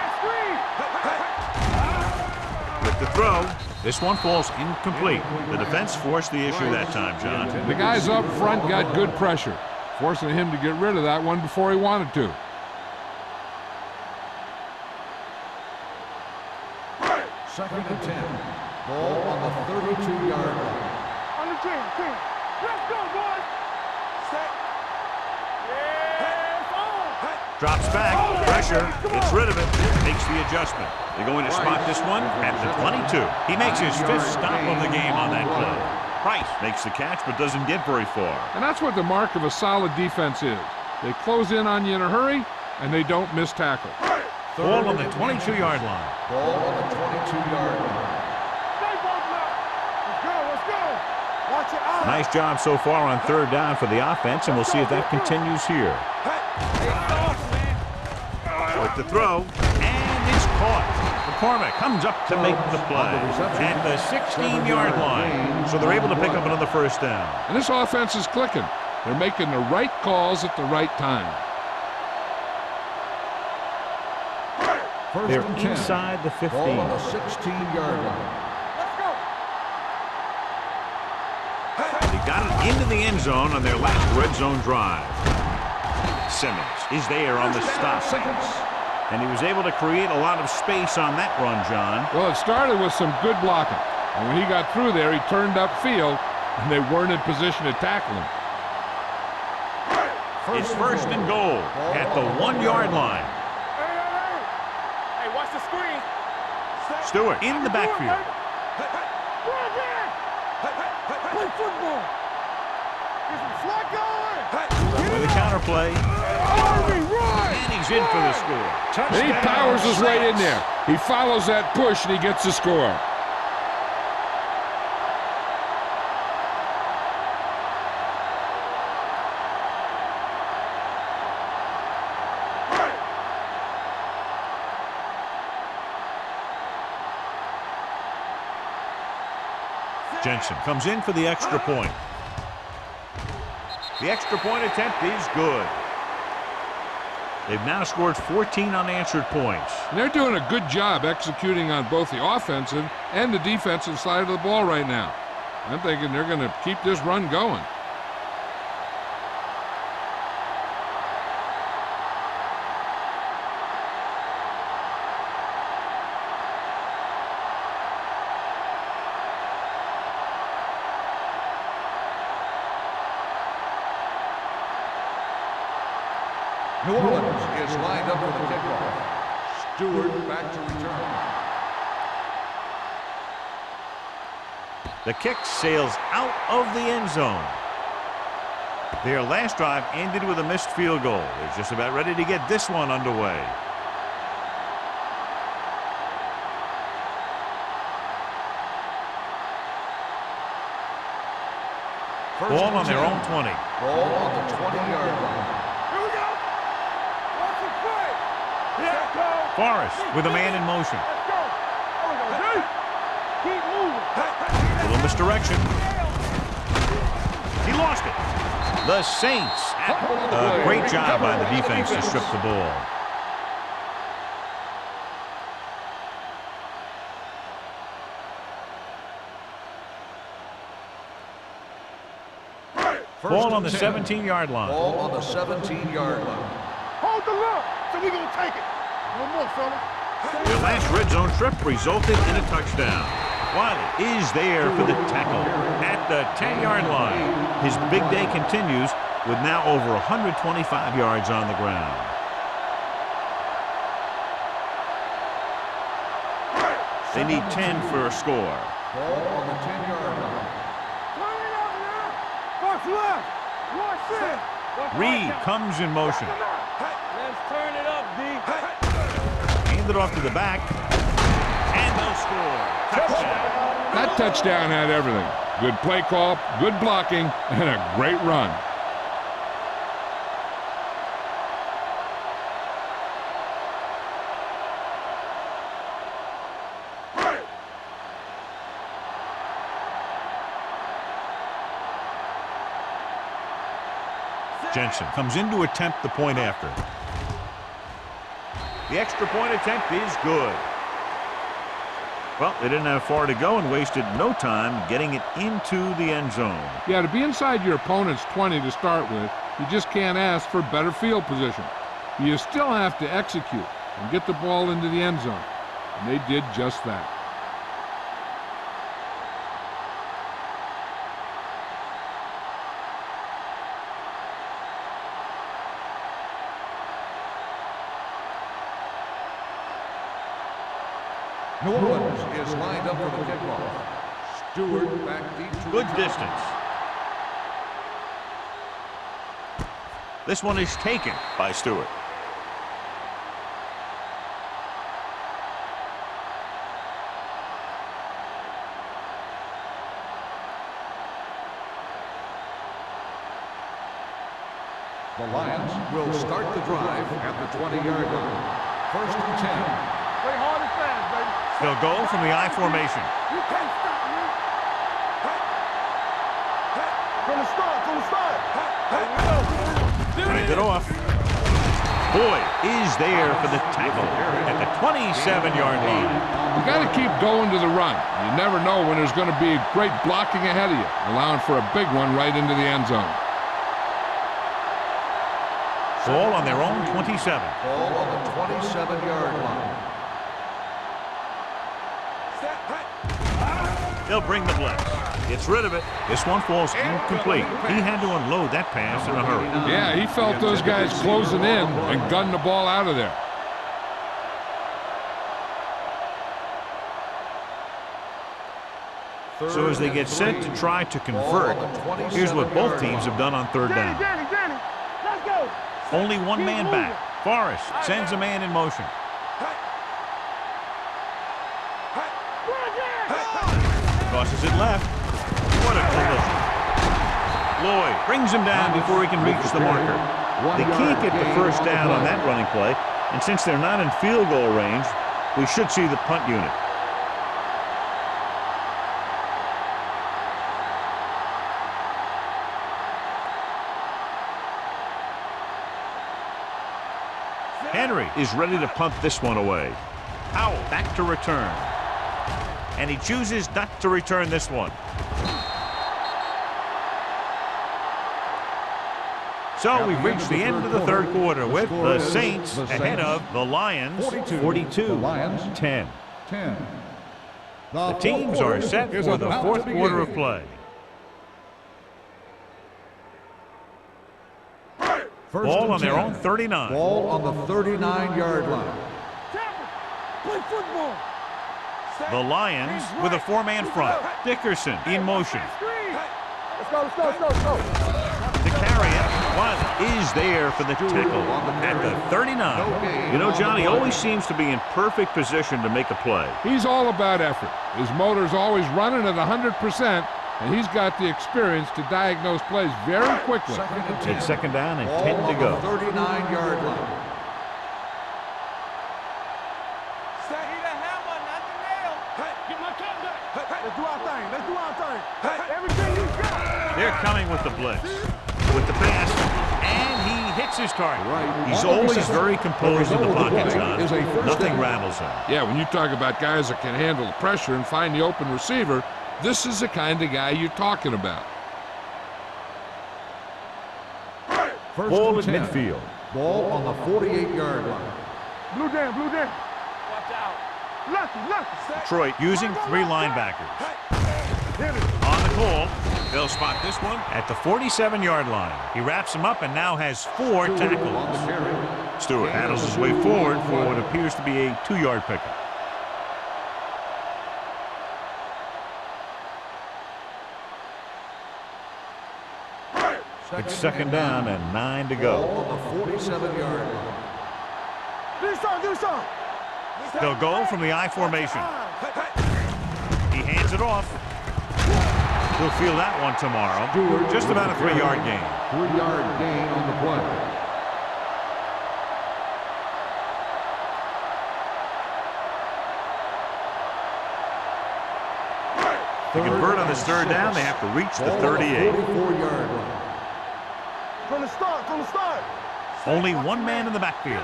With the throw, this one falls incomplete. The defense forced the issue that time, John. The guys up front got good pressure, forcing him to get rid of that one before he wanted to. Second and 10. Ball on the 32-yard line. On the 10. Let's go, boys. Set. Yes, on. Drops back, pressure, gets rid of it, makes the adjustment. They're going to spot this one at the 22. He makes his 5th stop of the game on that play. Price makes the catch but doesn't get very far. And that's what the mark of a solid defense is. They close in on you in a hurry, and they don't miss tackle. Ball on the 22-yard line. Ball on the 22-yard line. Stay both now. Let's go, let's go. Watch your eyes. Nice job so far on 3rd down for the offense, and we'll see if that continues here. With the throw, and it's caught. McCormick comes up to make the play at the 16-yard line. So they're able to pick up another 1st down. And this offense is clicking. They're making the right calls at the right time. They're inside the 15. Ball on the 16-yard line. Let's go. They got it into the end zone on their last red zone drive. Simmons is there on the stop. And he was able to create a lot of space on that run, John. Well, it started with some good blocking. And when he got through there, he turned upfield, and they weren't in position to tackle him. It's 1st and goal at the 1-yard line. Hey, watch the screen. Stewart in the backfield. Play football. Get some slack going. With a counterplay. Army, run. And he's in for the score. And he powers his way in there. He follows that push, and he gets the score. Jensen comes in for the extra point. The extra point attempt is good. They've now scored 14 unanswered points. And they're doing a good job executing on both the offensive and the defensive side of the ball right now. I'm thinking they're going to keep this run going. New Orleans is lined up for the kickoff. Stewart back to return. The kick sails out of the end zone. Their last drive ended with a missed field goal. They're just about ready to get this one underway. Ball on their own 20. Ball on the 20-yard line. Here we go. Watch it play. Yeah, go. Forrest with a man in motion. Let's go. There we go. Dude. Keep moving. A little misdirection. He lost it. The Saints. A great job by the defense to strip the ball. Ball on the 17-yard line. Ball on the 17-yard line. Hold the look. So we gonna take it. One more, fellas. Their last red zone trip resulted in a touchdown. Wiley is there for the tackle at the 10-yard line. His big day continues with now over 125 yards on the ground. They need 10 for a score. Ball on the 10-yard line. Turn it up now. Watch left. Watch it. Reed comes in motion. Let's turn it up, D. Hand it off to the back. And they'll score. Touchdown. That touchdown had everything. Good play call, good blocking, and a great run. Jensen comes in to attempt the point after. The extra point attempt is good. Well, they didn't have far to go and wasted no time getting it into the end zone. Yeah, to be inside your opponent's 20 to start with, you just can't ask for better field position. You still have to execute and get the ball into the end zone. And they did just that. New Orleans is lined up for the kickoff. Stewart back deep to Good return. distance. This one is taken by Stewart. The Lions will start the drive at the 20-yard line. First and 10. Play hard and fast, baby. They'll go from the I formation. You can't stop me. From the start, from the start. Hand it off. Boyd is there for the tackle at the 27-yard line. You got to keep going to the run. You never know when there's going to be great blocking ahead of you, allowing for a big one right into the end zone. Ball on their own 27. Ball on the 27-yard line. They'll bring the blitz. Gets rid of it. This one falls incomplete. He had to unload that pass in a hurry. Yeah, he felt those guys closing in and gunning the ball out of there. So as they get set to try to convert, here's what both teams have done on third down. Danny, let's go. Only one man back. Forrest sends a man in motion. Crosses it left. What a collision. Lloyd brings him down before he can reach the marker. They can't get the first down on that running play, and since they're not in field goal range, we should see the punt unit. Henry is ready to punt this one away. Howell back to return. And he chooses not to return this one. So we've reached the end of the third quarter with the Saints ahead of the Lions 42-10. The teams are set for the fourth quarter of play. Ball on their own 39. Ball on the 39-yard line. Play football. The Lions with a four-man front. Dickerson in motion. Let's go, let's go, let's go, let's go. To carry it, Wiley is there for the tackle at the 39. You know, Johnny always seems to be in perfect position to make a play. He's all about effort. His motor's always running at 100%, and he's got the experience to diagnose plays very quickly. It's second down and Ball 10 to on go. the 39-yard line. Let's do our thing. Let's do our thing. Everything you got. They're coming with the blitz. With the pass, and he hits his target. He's always very composed in the pocket, John. Nothing rattles him. Yeah, when you talk about guys that can handle the pressure and find the open receiver, this is the kind of guy you're talking about. Ball at midfield. Ball on the 48-yard line. Blue down, blue down. Watch out. Lucky. Detroit using three linebackers. On the call, they'll spot this one at the 47-yard line. He wraps him up and now has 4 tackles. Stewart handles his way forward for what appears to be a 2-yard pickup. It's second down and 9 to go. Ball on the 47-yard line. Do something. They'll go from the I formation. He hands it off. He'll feel that one tomorrow. Just about a 3-yard gain. 3-yard gain on the play. To convert on this third down, they have to reach the 38. 44-yard line. From the start. Only one man in the backfield.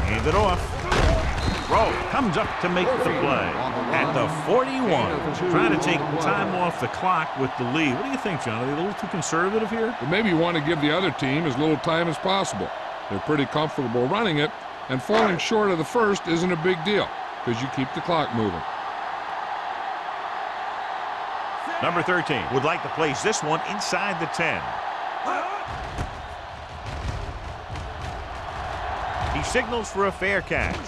Hand it off. Throw comes up to make the play at the 41. Trying to take time off the clock with the lead. What do you think, John? Are they a little too conservative here? But maybe you want to give the other team as little time as possible. They're pretty comfortable running it, and falling short of the first isn't a big deal because you keep the clock moving. Number 13 would like to place this one inside the 10. He signals for a fair catch.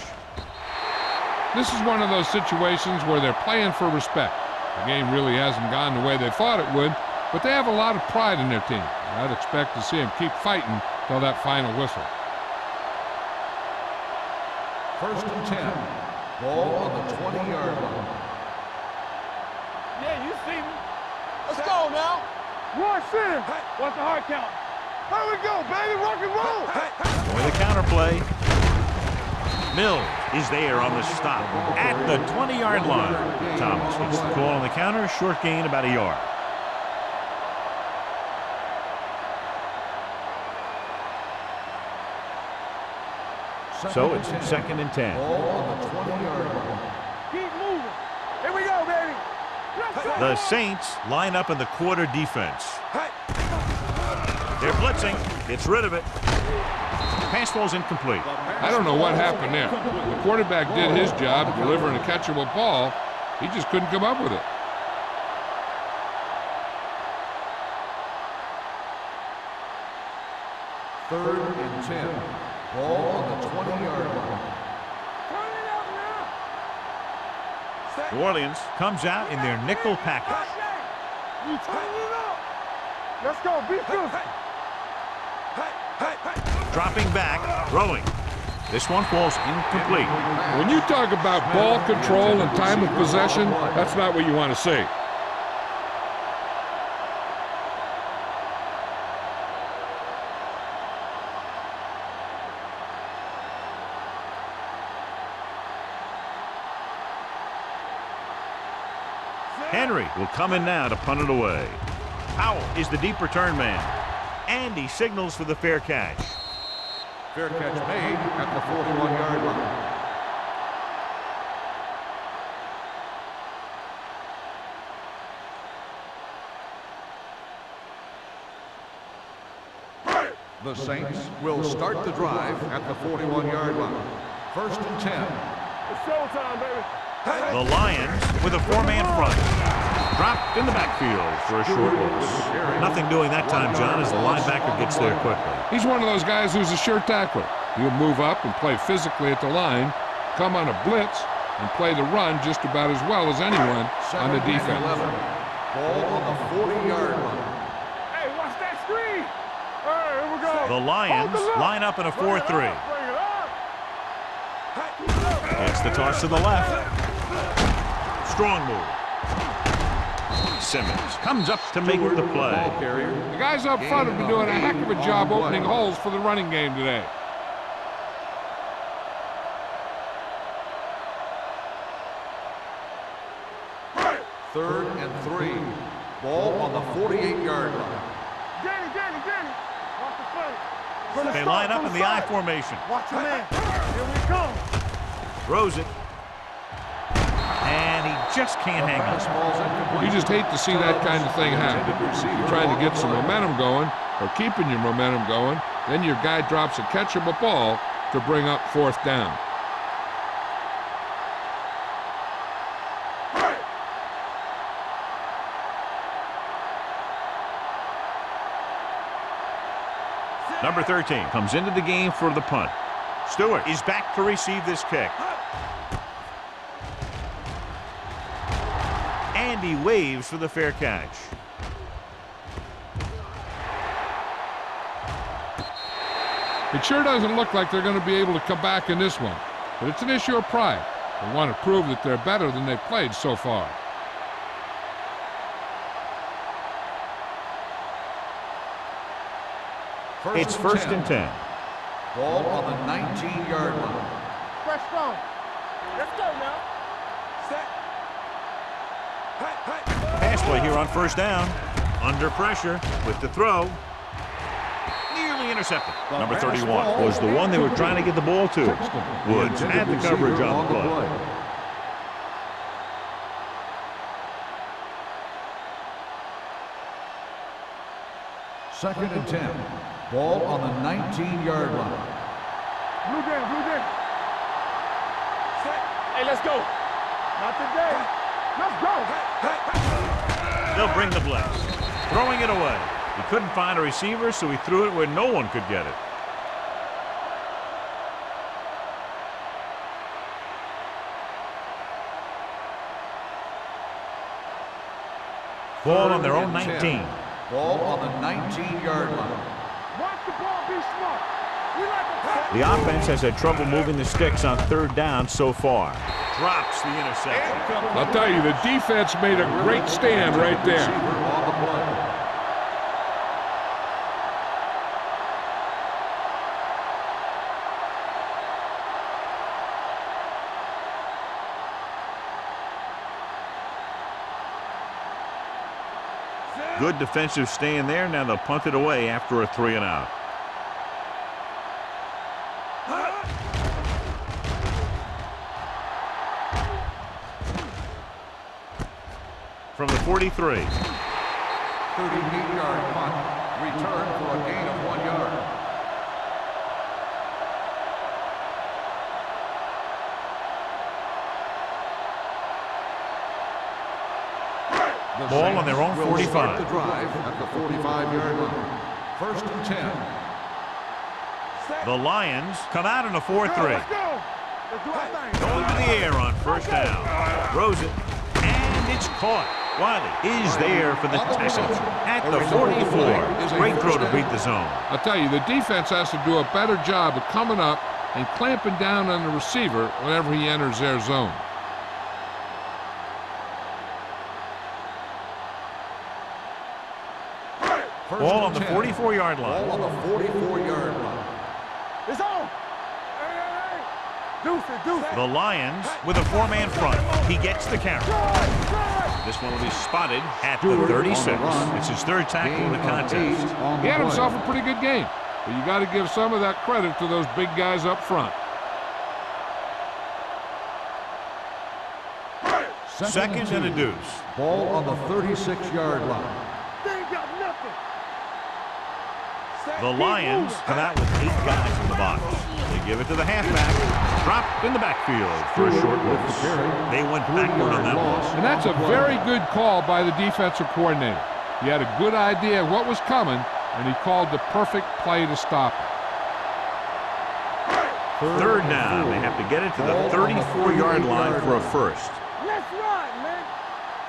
This is one of those situations where they're playing for respect. The game really hasn't gone the way they thought it would, but they have a lot of pride in their team. I'd expect to see them keep fighting till that final whistle. First and 10. Ball on the 20-yard line. Yeah, you see me. Let's go now. One center. What's the hard count? Here we go, baby. Rock and roll. With a counterplay. Mills is there on the stop at the 20-yard line. Thomas gets the call on the counter. Short gain, about a yard. So it's second and 10. Ball on the 20-yard line. Keep moving. Here we go, baby. The Saints line up in the quarter defense. They're blitzing. Gets rid of it. Pass ball's incomplete. I don't know what happened there. The quarterback did his job delivering a catchable ball. He just couldn't come up with it. Third and 10. Ball on the 20-yard line. New Orleans comes out in their nickel package. Let's go, be physical. Dropping back, throwing. This one falls incomplete. When you talk about ball control and time of possession, that's not what you want to see. Henry will come in now to punt it away. Powell is the deep return man. And he signals for the fair catch. Fair catch made at the 41-yard line. The Saints will start the drive at the 41-yard line. First and 10. It's showtime, baby. The Lions with a four-man front. Dropped in the backfield for a short loss. Nothing doing that time, John, as the linebacker gets there quickly. He's one of those guys who's a sure tackler. He'll move up and play physically at the line, come on a blitz, and play the run just about as well as anyone on the defense. Ball on the 40-yard line. Hey, watch that screen. All right, here we go. The Lions line up in a 4-3. Bring it up. It's the toss to the left. Strong move. Simmons comes up to make the play. The guys up front have been doing a heck of a job opening holes for the running game today. Third and 3. Ball on the 48-yard line. Danny. Watch the play. They line up in the I formation. Watch your man. Here we come. Throws it. And he just can't hang on. You just hate to see that kind of thing happen. You're trying to get some momentum going or keeping your momentum going, then your guy drops a catchable ball to bring up fourth down. Number 13 comes into the game for the punt. Stewart is back to receive this kick. And he waves for the fair catch. It sure doesn't look like they're going to be able to come back in this one, but it's an issue of pride. They want to prove that they're better than they've played so far. It's first and 10. Ball on the 19-yard line. Fresh stone. Let's go now. Set. Pass play here on first down. Under pressure with the throw. Nearly intercepted. Number 31 was the one they were trying to get the ball to. Woods had the coverage on the play. Second and 10. Ball on the 19-yard line. Blue game. Set. Hey, let's go. Not today. Let's go. They'll bring the blitz. Throwing it away. He couldn't find a receiver, so he threw it where no one could get it. Ball on their own 19. Ball on the 19-yard line. Watch the ball, be smart. We like to pass. The offense has had trouble moving the sticks on third down so far. Drops the interception. I'll tell you, the defense made a great stand right there. Receiver on the play. Good defensive stand there. Now they'll punt it away after a 3-and-out. From the 43. 38-yard punt. Return for a gain of 1 yard. Ball on their own 45. The drive at the 45-yard line. First and 10. The Lions come out in a 4-3. Let's go. Let's do our thing. Going to the air on first down. Throws it. And it's caught. Wiley is there for the tackle at the 44. Great throw to beat the zone. I'll tell you, the defense has to do a better job of coming up and clamping down on the receiver whenever he enters their zone. Ball on the 44-yard line. Ball on the 44-yard line. It's on. Hey. Deuce it. The Lions with a 4-man front. He gets the carry. This one will be spotted at the 36. It's his third tackle in the contest. He had himself a pretty good game, but you got to give some of that credit to those big guys up front. Second and a deuce. Ball on the 36-yard line. They ain't got nothing. The Lions come out with 8 guys in the box. They give it to the halfback. Dropped in the backfield for a short loss. They went backward on that one. And that's a very good call by the defensive coordinator. He had a good idea of what was coming, and he called the perfect play to stop it. Third down. They have to get it to the 34-yard line for a first. Let's ride, man.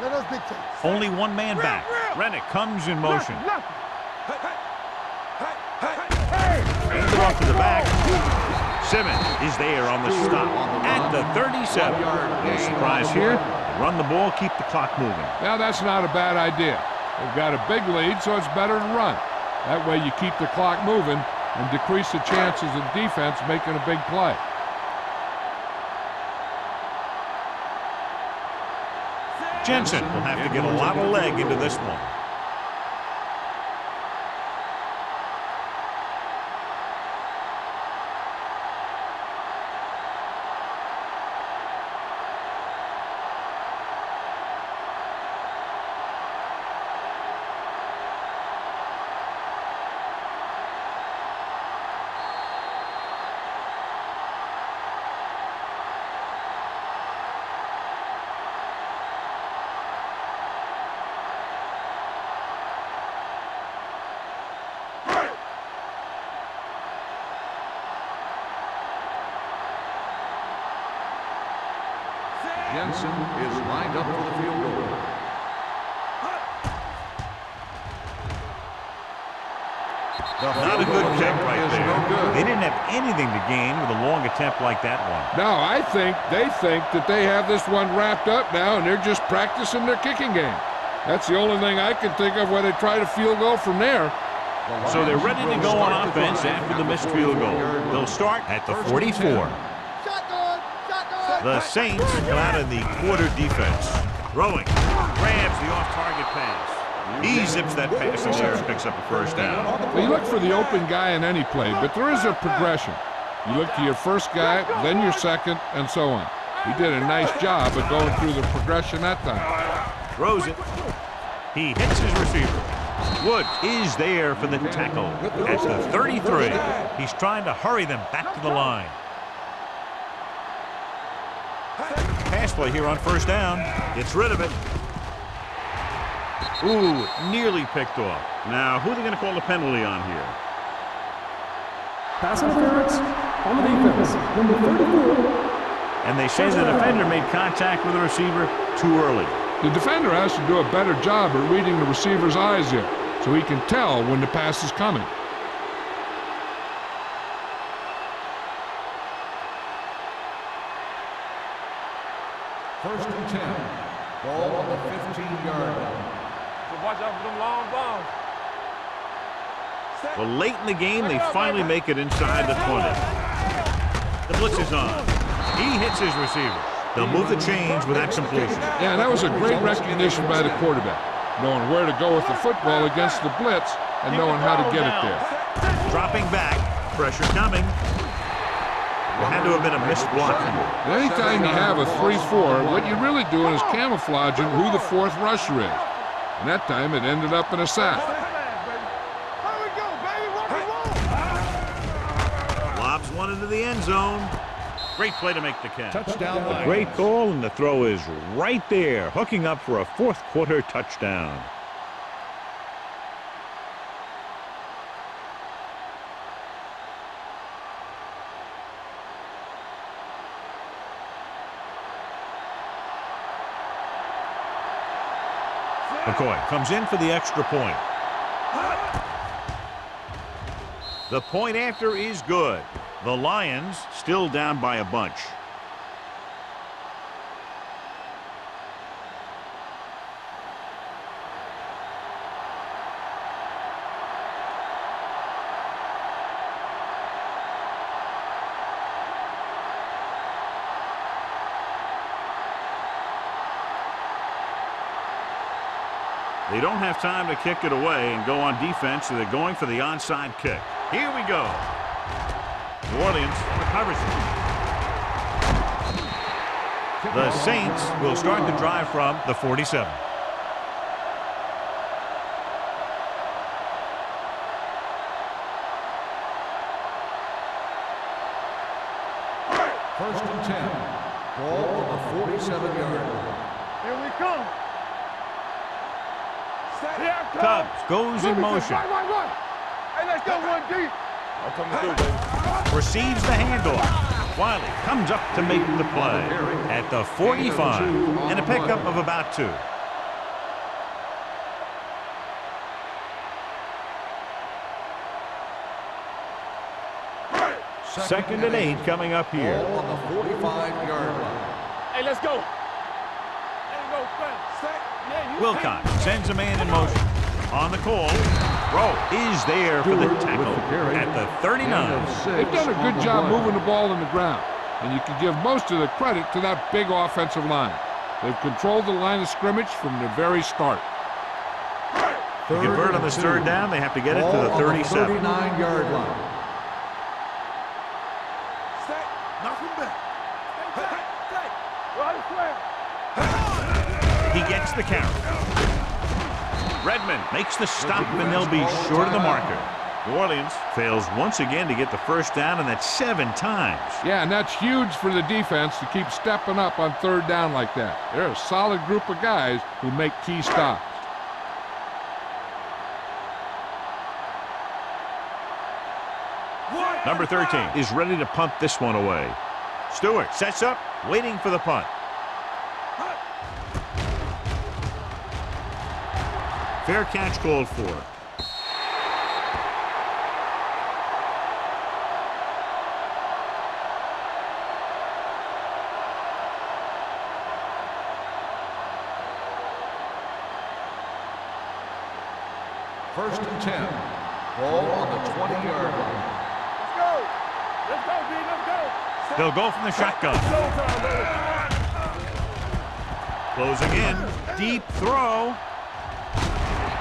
Let us dictate. Only one man back. Rennick comes in motion. Hands it off to the back. Simmons is there on the stop at the 37. No surprise here. Run the ball, keep the clock moving. Now, that's not a bad idea. They've got a big lead, so it's better to run. That way you keep the clock moving and decrease the chances of defense making a big play. Jensen will have to get a lot of leg into this one. Jensen is lined up for the field goal. Not a good kick right there. They didn't have anything to gain with a long attempt like that one. Now, I think they think that they have this one wrapped up now, and they're just practicing their kicking game. That's the only thing I can think of where they try to field goal from there. So they're ready to go on offense after the missed field goal. They'll start at the 44. The Saints come out in the quarter defense. Throwing. Grabs the off-target pass. He zips that pass in there and picks up a first down. Well, you look for the open guy in any play, but there is a progression. You look to your first guy, then your second, and so on. He did a nice job of going through the progression that time. Throws it. He hits his receiver. Wood is there for the tackle at the 33. He's trying to hurry them back to the line. Pass play here on first down. Gets rid of it. Ooh, nearly picked off. Now, who are they going to call the penalty on here? Pass interference on the defense, number 34. And they say the defender made contact with the receiver too early. The defender has to do a better job of reading the receiver's eyes here, so he can tell when the pass is coming. First and 10. Ball on the 15-yard line. Watch out for them long balls. Well, late in the game, they finally make it inside the 20. The blitz is on. He hits his receiver. They'll move the chains with that completion. Yeah, that was a great recognition by the quarterback, knowing where to go with the football against the blitz and knowing how to get it there. Dropping back, pressure coming. It had to have been a missed block. And anytime you have a 3-4, what you're really doing is camouflaging who the fourth rusher is. And that time it ended up in a sack. Lobs one into the end zone. Great play to make the catch. Touchdown. A great call, and the throw is right there, hooking up for a fourth quarter touchdown. McCoy comes in for the extra point. The point after is good. The Lions still down by a bunch. They don't have time to kick it away and go on defense, so they're going for the onside kick. Here we go. New Orleans recovers it. The Saints will start the drive from the 47. First and 10. Ball on the 47-yard line. Here we come. Here it comes. Tubbs goes in motion. Right. Hey, let's go, 1D. I'm coming through, baby. Receives the handoff. Wiley comes up to make the play at the 45. And a pickup of about 2. Second and 8 coming up here. Ball on the 45-yard line. Hey, let's go. There you go, Frank. Yeah, you Wilcox sends a man in motion. On the call, Rowe is there for the tackle at the 39. They've done a good job moving the ball in the ground, and you can give most of the credit to that big offensive line. They've controlled the line of scrimmage from the very start. To convert on this third down, they have to get it to the 37. 39-yard line. He gets the carry. Redmond makes the stop, and they'll be short of the marker. New Orleans fails once again to get the first down, and that's 7 times. Yeah, and that's huge for the defense to keep stepping up on third down like that. They're a solid group of guys who make key stops. Number 13 is ready to punt this one away. Stewart sets up, waiting for the punt. Fair catch called for. First and 10. Ball on the 20-yard line. Let's go. Let's go, B. Let's go. They'll go from the shotgun. Showtime, baby. Closing in. Deep throw.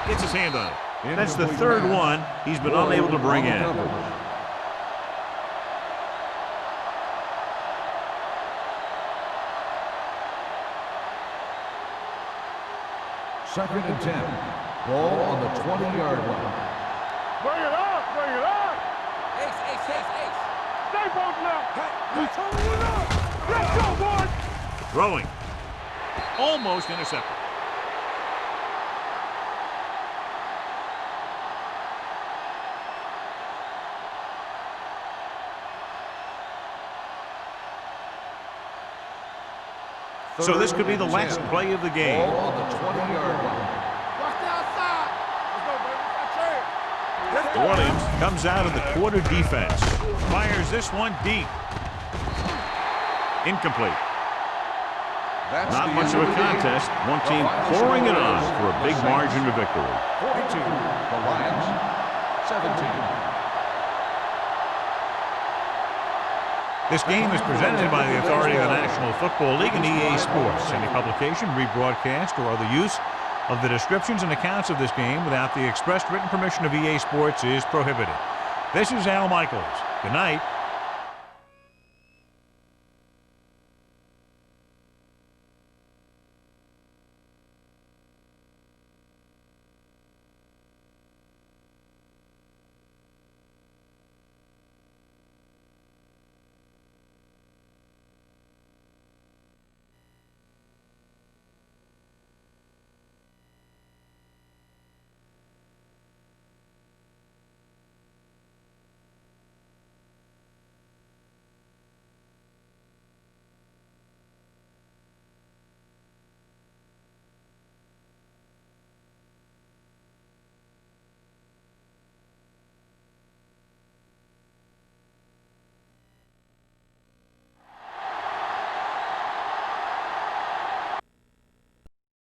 Gets his hand on it. That's the third one he's been unable to bring in. Second and 10. Ball on the 20-yard line. Bring it up. Bring it up. Ace. Stay both now. You turn it up. Let's go, boys. Throwing. Almost intercepted. So this could be the last play of the game. Ball on the 20-yard line. Watch the outside. Let's go, baby. Let's New Orleans comes out of the quarter defense. Fires this one deep. Incomplete. That's Not the much end of a the game. contest. One The team final pouring it score on is for a big Los margin of Angeles victory. 42, the Lions 17. This game is presented by the authority of the National Football League and EA Sports. Any publication, rebroadcast, or other use of the descriptions and accounts of this game without the expressed written permission of EA Sports is prohibited. This is Al Michaels. Good night.